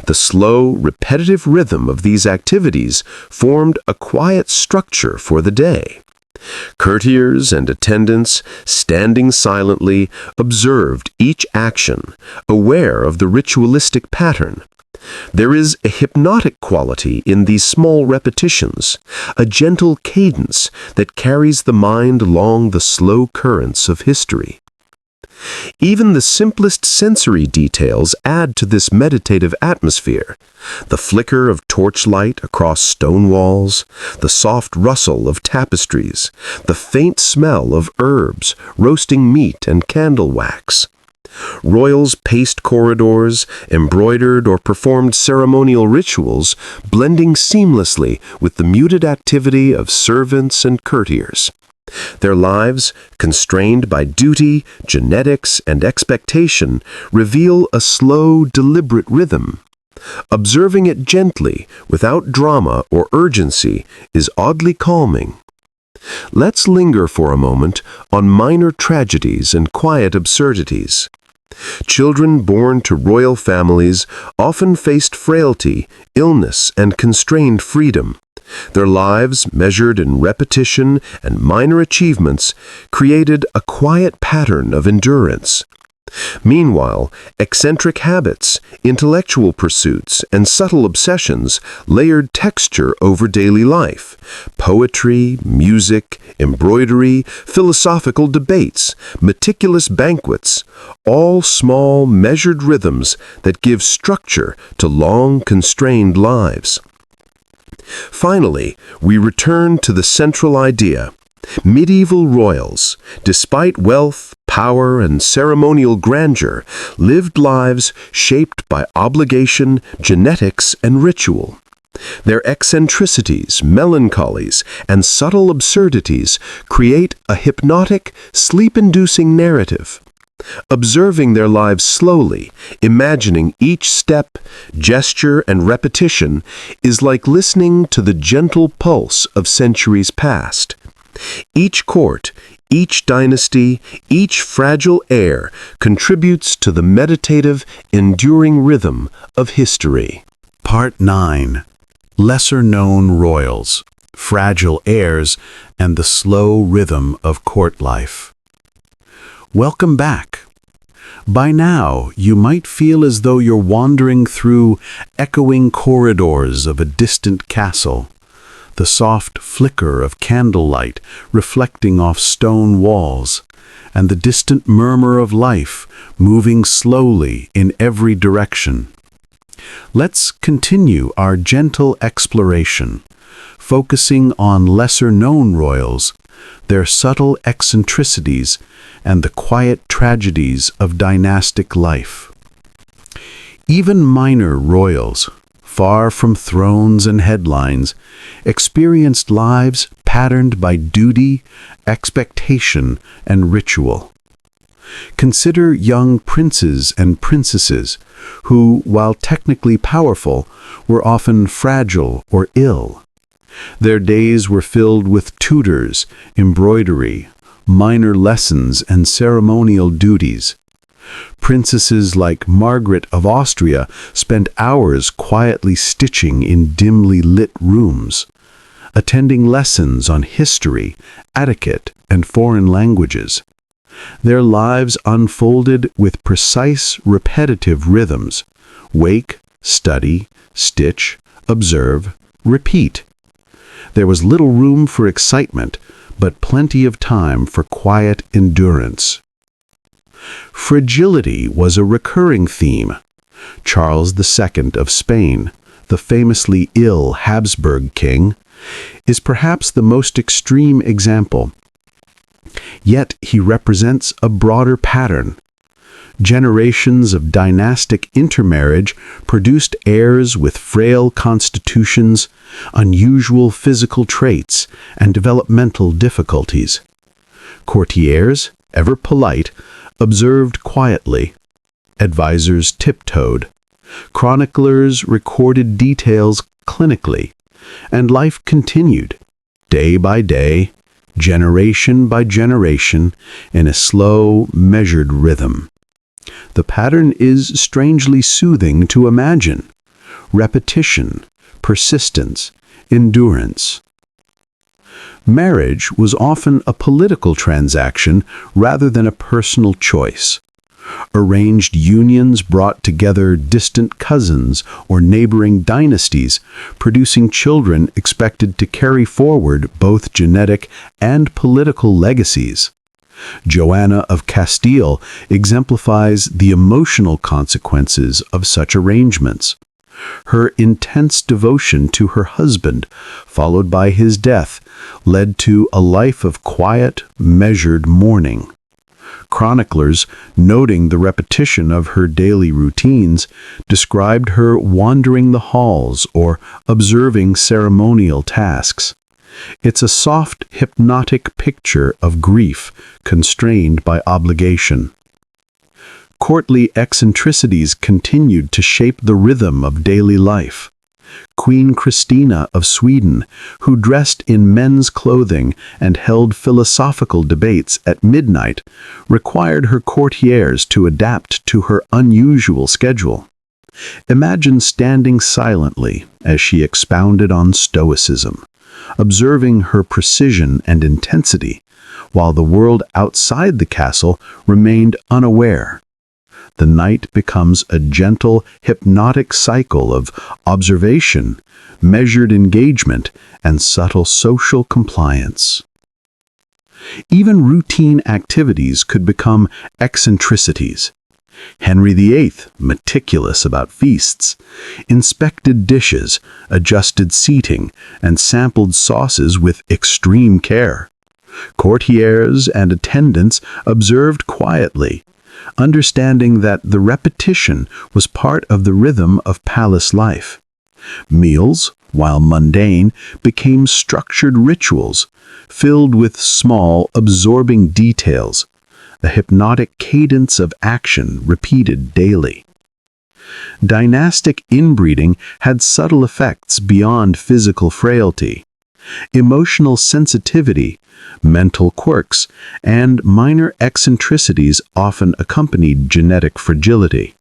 The slow, repetitive rhythm of these activities formed a quiet structure for the day. Courtiers and attendants, standing silently, observed each action, aware of the ritualistic pattern. There is a hypnotic quality in these small repetitions, a gentle cadence that carries the mind along the slow currents of history. Even the simplest sensory details add to this meditative atmosphere. The flicker of torchlight across stone walls, the soft rustle of tapestries, the faint smell of herbs, roasting meat, and candle wax. Royals paced corridors, embroidered or performed ceremonial rituals, blending seamlessly with the muted activity of servants and courtiers. Their lives, constrained by duty, genetics, and expectation, reveal a slow, deliberate rhythm. Observing it gently, without drama or urgency, is oddly calming. Let's linger for a moment on minor tragedies and quiet absurdities. Children born to royal families often faced frailty, illness, and constrained freedom. Their lives, measured in repetition and minor achievements, created a quiet pattern of endurance. Meanwhile, eccentric habits, intellectual pursuits, and subtle obsessions layered texture over daily life. Poetry, music, embroidery, philosophical debates, meticulous banquets, all small, measured rhythms that give structure to long, constrained lives. Finally, we return to the central idea. Medieval royals, despite wealth, power, and ceremonial grandeur, lived lives shaped by obligation, genetics, and ritual. Their eccentricities, melancholies, and subtle absurdities create a hypnotic, sleep-inducing narrative. Observing their lives slowly, imagining each step, gesture, and repetition is like listening to the gentle pulse of centuries past. Each court, each dynasty, each fragile heir contributes to the meditative, enduring rhythm of history. Part 9. Lesser-known royals, fragile heirs, and the slow rhythm of court life. Welcome back. By now, you might feel as though you're wandering through echoing corridors of a distant castle, the soft flicker of candlelight reflecting off stone walls, and the distant murmur of life moving slowly in every direction. Let's continue our gentle exploration, focusing on lesser-known royals, their subtle eccentricities, and the quiet tragedies of dynastic life. Even minor royals, far from thrones and headlines, experienced lives patterned by duty, expectation, and ritual. Consider young princes and princesses who, while technically powerful, were often fragile or ill. Their days were filled with tutors, embroidery, minor lessons, and ceremonial duties. Princesses like Margaret of Austria spent hours quietly stitching in dimly lit rooms, attending lessons on history, etiquette, and foreign languages. Their lives unfolded with precise, repetitive rhythms: wake, study, stitch, observe, repeat. There was little room for excitement, but plenty of time for quiet endurance. Fragility was a recurring theme. Charles II of Spain, the famously ill Habsburg king, is perhaps the most extreme example. Yet he represents a broader pattern. Generations of dynastic intermarriage produced heirs with frail constitutions, unusual physical traits, and developmental difficulties. Courtiers, ever polite, observed quietly. Advisors tiptoed. Chroniclers recorded details clinically. And life continued, day by day, generation by generation, in a slow, measured rhythm. The pattern is strangely soothing to imagine. Repetition, persistence, endurance. Marriage was often a political transaction rather than a personal choice. Arranged unions brought together distant cousins or neighboring dynasties, producing children expected to carry forward both genetic and political legacies. Joanna of Castile exemplifies the emotional consequences of such arrangements. Her intense devotion to her husband, followed by his death, led to a life of quiet, measured mourning. Chroniclers, noting the repetition of her daily routines, described her wandering the halls or observing ceremonial tasks. It's a soft, hypnotic picture of grief constrained by obligation. Courtly eccentricities continued to shape the rhythm of daily life. Queen Christina of Sweden, who dressed in men's clothing and held philosophical debates at midnight, required her courtiers to adapt to her unusual schedule. Imagine standing silently as she expounded on Stoicism, observing her precision and intensity, while the world outside the castle remained unaware. The night becomes a gentle, hypnotic cycle of observation, measured engagement, and subtle social compliance. Even routine activities could become eccentricities. Henry VIII, meticulous about feasts, inspected dishes, adjusted seating, and sampled sauces with extreme care. Courtiers and attendants observed quietly, understanding that the repetition was part of the rhythm of palace life. Meals, while mundane, became structured rituals, filled with small, absorbing details, a hypnotic cadence of action repeated daily. Dynastic inbreeding had subtle effects beyond physical frailty. Emotional sensitivity, mental quirks, and minor eccentricities often accompanied genetic fragility.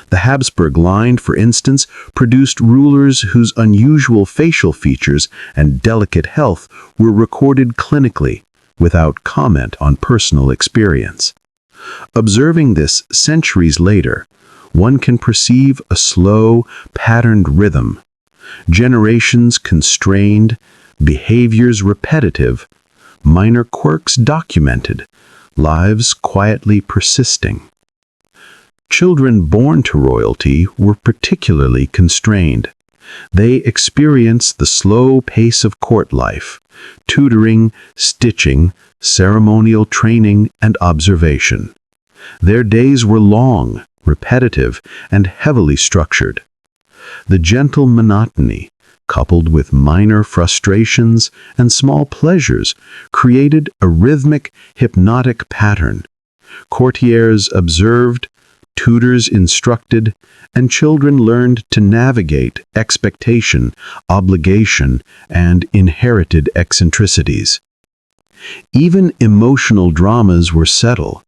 The Habsburg line, for instance, produced rulers whose unusual facial features and delicate health were recorded clinically, without comment on personal experience. Observing this centuries later, one can perceive a slow, patterned rhythm. Generations constrained, behaviors repetitive, minor quirks documented, lives quietly persisting. Children born to royalty were particularly constrained. They experienced the slow pace of court life, tutoring, stitching, ceremonial training, and observation. Their days were long, repetitive, and heavily structured. The gentle monotony, coupled with minor frustrations and small pleasures, created a rhythmic, hypnotic pattern. Courtiers observed, tutors instructed, and children learned to navigate expectation, obligation, and inherited eccentricities. Even emotional dramas were subtle.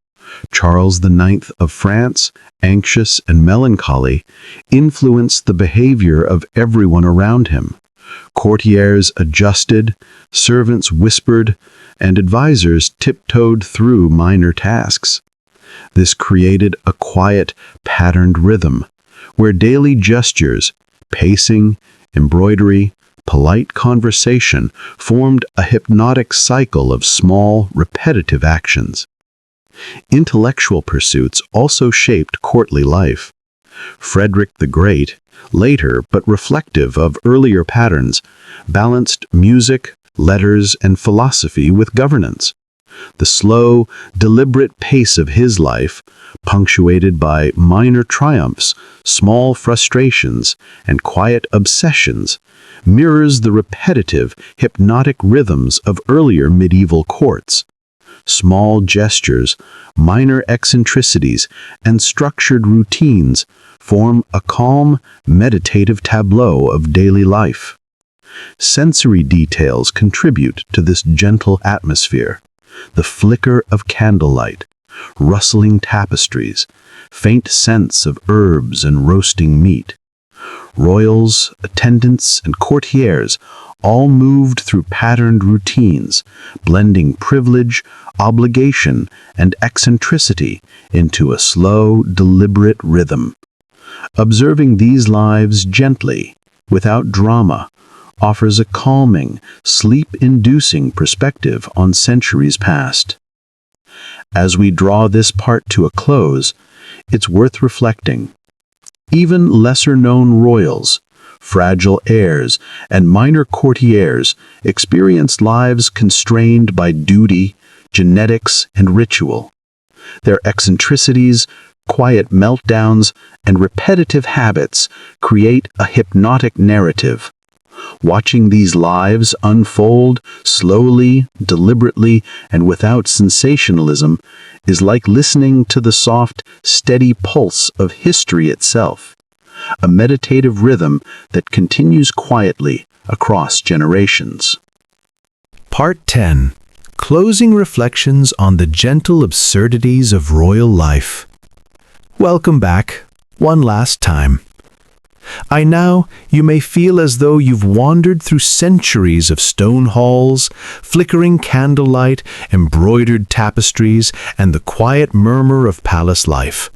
Charles IX of France, anxious and melancholy, influenced the behavior of everyone around him. Courtiers adjusted, servants whispered, and advisors tiptoed through minor tasks. This created a quiet, patterned rhythm, where daily gestures, pacing, embroidery, polite conversation formed a hypnotic cycle of small, repetitive actions. Intellectual pursuits also shaped courtly life. Frederick the Great, later but reflective of earlier patterns, balanced music, letters, and philosophy with governance. The slow, deliberate pace of his life, punctuated by minor triumphs, small frustrations, and quiet obsessions, mirrors the repetitive, hypnotic rhythms of earlier medieval courts. Small gestures, minor eccentricities, and structured routines form a calm, meditative tableau of daily life. Sensory details contribute to this gentle atmosphere. The flicker of candlelight, rustling tapestries, faint scents of herbs and roasting meat. Royals, attendants, and courtiers all moved through patterned routines, blending privilege, obligation, and eccentricity into a slow, deliberate rhythm. Observing these lives gently, without drama, offers a calming, sleep-inducing perspective on centuries past. As we draw this part to a close, it's worth reflecting. Even lesser-known royals, fragile heirs, and minor courtiers experienced lives constrained by duty, genetics, and ritual. Their eccentricities, quiet meltdowns, and repetitive habits create a hypnotic narrative. Watching these lives unfold slowly, deliberately, and without sensationalism is like listening to the soft, steady pulse of history itself, a meditative rhythm that continues quietly across generations. Part 10. Closing reflections on the gentle absurdities of royal life. Welcome back, one last time. Now you may feel as though you've wandered through centuries of stone halls, flickering candlelight, embroidered tapestries, and the quiet murmur of palace life.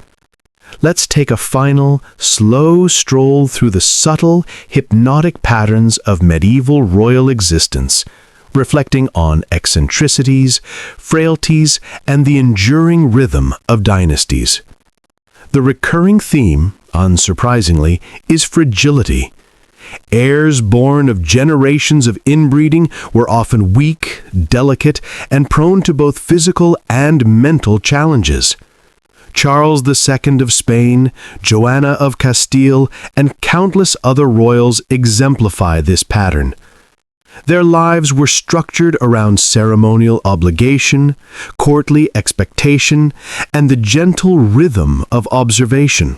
Let's take a final, slow stroll through the subtle, hypnotic patterns of medieval royal existence, reflecting on eccentricities, frailties, and the enduring rhythm of dynasties. The recurring theme, unsurprisingly, is fragility. Heirs born of generations of inbreeding were often weak, delicate, and prone to both physical and mental challenges. Charles II of Spain, Joanna of Castile, and countless other royals exemplify this pattern. Their lives were structured around ceremonial obligation, courtly expectation, and the gentle rhythm of observation.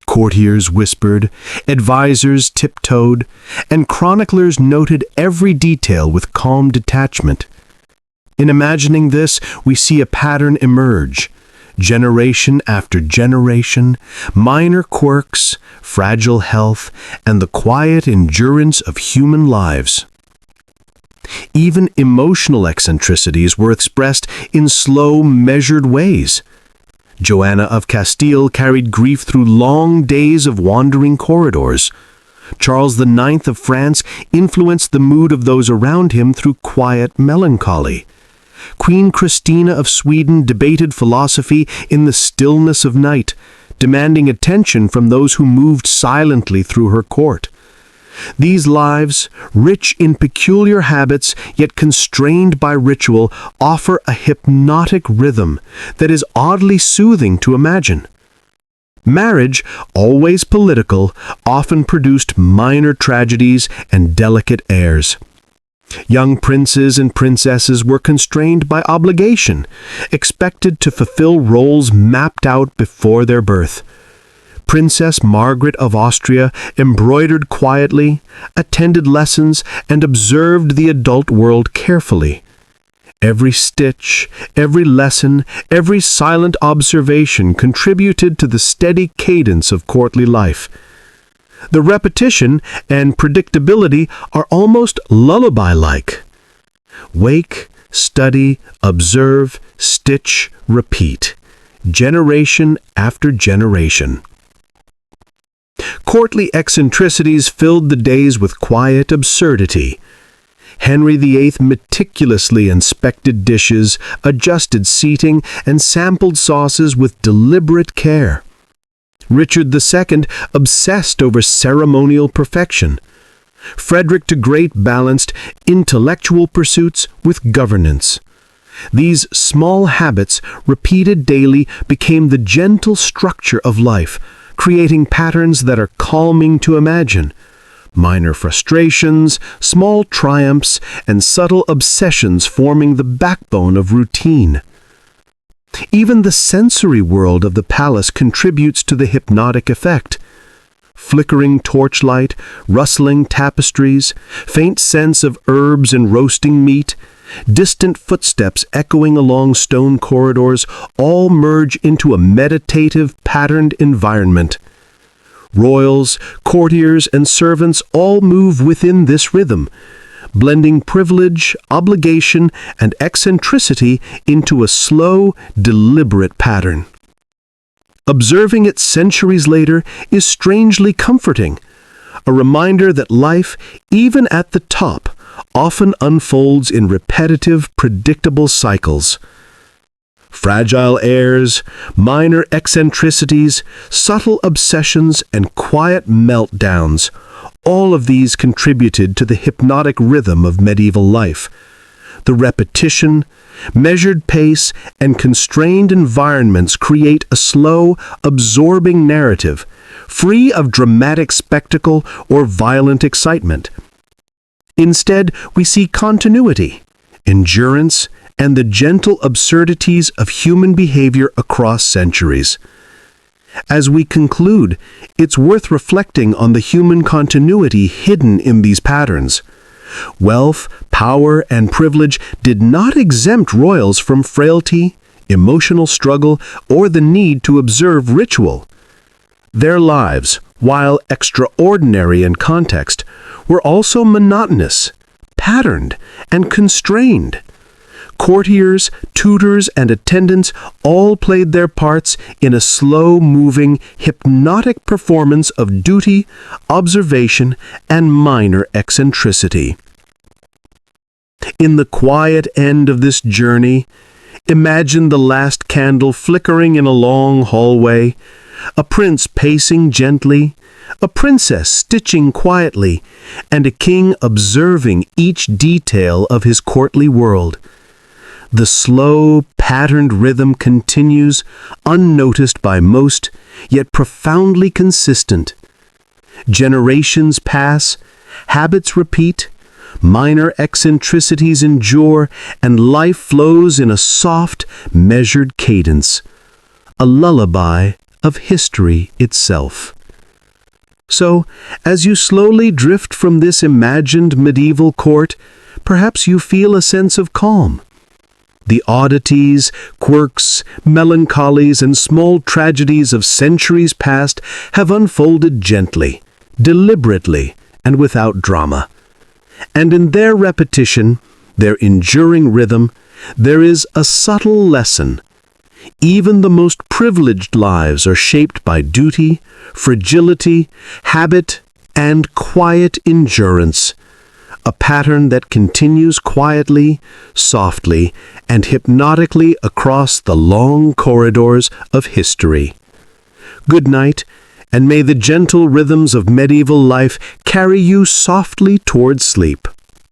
Courtiers whispered, advisors tiptoed, and chroniclers noted every detail with calm detachment. In imagining this, we see a pattern emerge. Generation after generation, minor quirks, fragile health, and the quiet endurance of human lives. Even emotional eccentricities were expressed in slow, measured ways. Joanna of Castile carried grief through long days of wandering corridors. Charles IX of France influenced the mood of those around him through quiet melancholy. Queen Christina of Sweden debated philosophy in the stillness of night, demanding attention from those who moved silently through her court. These lives, rich in peculiar habits yet constrained by ritual, offer a hypnotic rhythm that is oddly soothing to imagine. Marriage, always political, often produced minor tragedies and delicate airs. Young princes and princesses were constrained by obligation, expected to fulfill roles mapped out before their birth. Princess Margaret of Austria embroidered quietly, attended lessons, and observed the adult world carefully. Every stitch, every lesson, every silent observation contributed to the steady cadence of courtly life. The repetition and predictability are almost lullaby-like. Wake, study, observe, stitch, repeat, generation after generation. Courtly eccentricities filled the days with quiet absurdity. Henry VIII meticulously inspected dishes, adjusted seating, and sampled sauces with deliberate care. Richard II obsessed over ceremonial perfection. Frederick the Great balanced intellectual pursuits with governance. These small habits, repeated daily, became the gentle structure of life, creating patterns that are calming to imagine. Minor frustrations, small triumphs, and subtle obsessions forming the backbone of routine. Even the sensory world of the palace contributes to the hypnotic effect. Flickering torchlight, rustling tapestries, faint scents of herbs and roasting meat, distant footsteps echoing along stone corridors all merge into a meditative, patterned environment. Royals, courtiers, and servants all move within this rhythm, blending privilege, obligation, and eccentricity into a slow, deliberate pattern. Observing it centuries later is strangely comforting, a reminder that life, even at the top, often unfolds in repetitive, predictable cycles. Fragile airs, minor eccentricities, subtle obsessions, and quiet meltdowns, all of these contributed to the hypnotic rhythm of medieval life. The repetition, measured pace, and constrained environments create a slow, absorbing narrative, free of dramatic spectacle or violent excitement. Instead, we see continuity, endurance, and the gentle absurdities of human behavior across centuries. As we conclude, it's worth reflecting on the human continuity hidden in these patterns. Wealth, power, and privilege did not exempt royals from frailty, emotional struggle, or the need to observe ritual. Their lives, while extraordinary in context, were also monotonous, patterned, and constrained. Courtiers, tutors, and attendants all played their parts in a slow-moving, hypnotic performance of duty, observation, and minor eccentricity. In the quiet end of this journey, imagine the last candle flickering in a long hallway, a prince pacing gently, a princess stitching quietly, and a king observing each detail of his courtly world. The slow, patterned rhythm continues, unnoticed by most, yet profoundly consistent. Generations pass, habits repeat, minor eccentricities endure, and life flows in a soft, measured cadence, a lullaby of history itself. So, as you slowly drift from this imagined medieval court, perhaps you feel a sense of calm. The oddities, quirks, melancholies, and small tragedies of centuries past have unfolded gently, deliberately, and without drama. And in their repetition, their enduring rhythm, there is a subtle lesson. Even the most privileged lives are shaped by duty, fragility, habit, and quiet endurance, a pattern that continues quietly, softly, and hypnotically across the long corridors of history. Good night, and may the gentle rhythms of medieval life carry you softly towards sleep.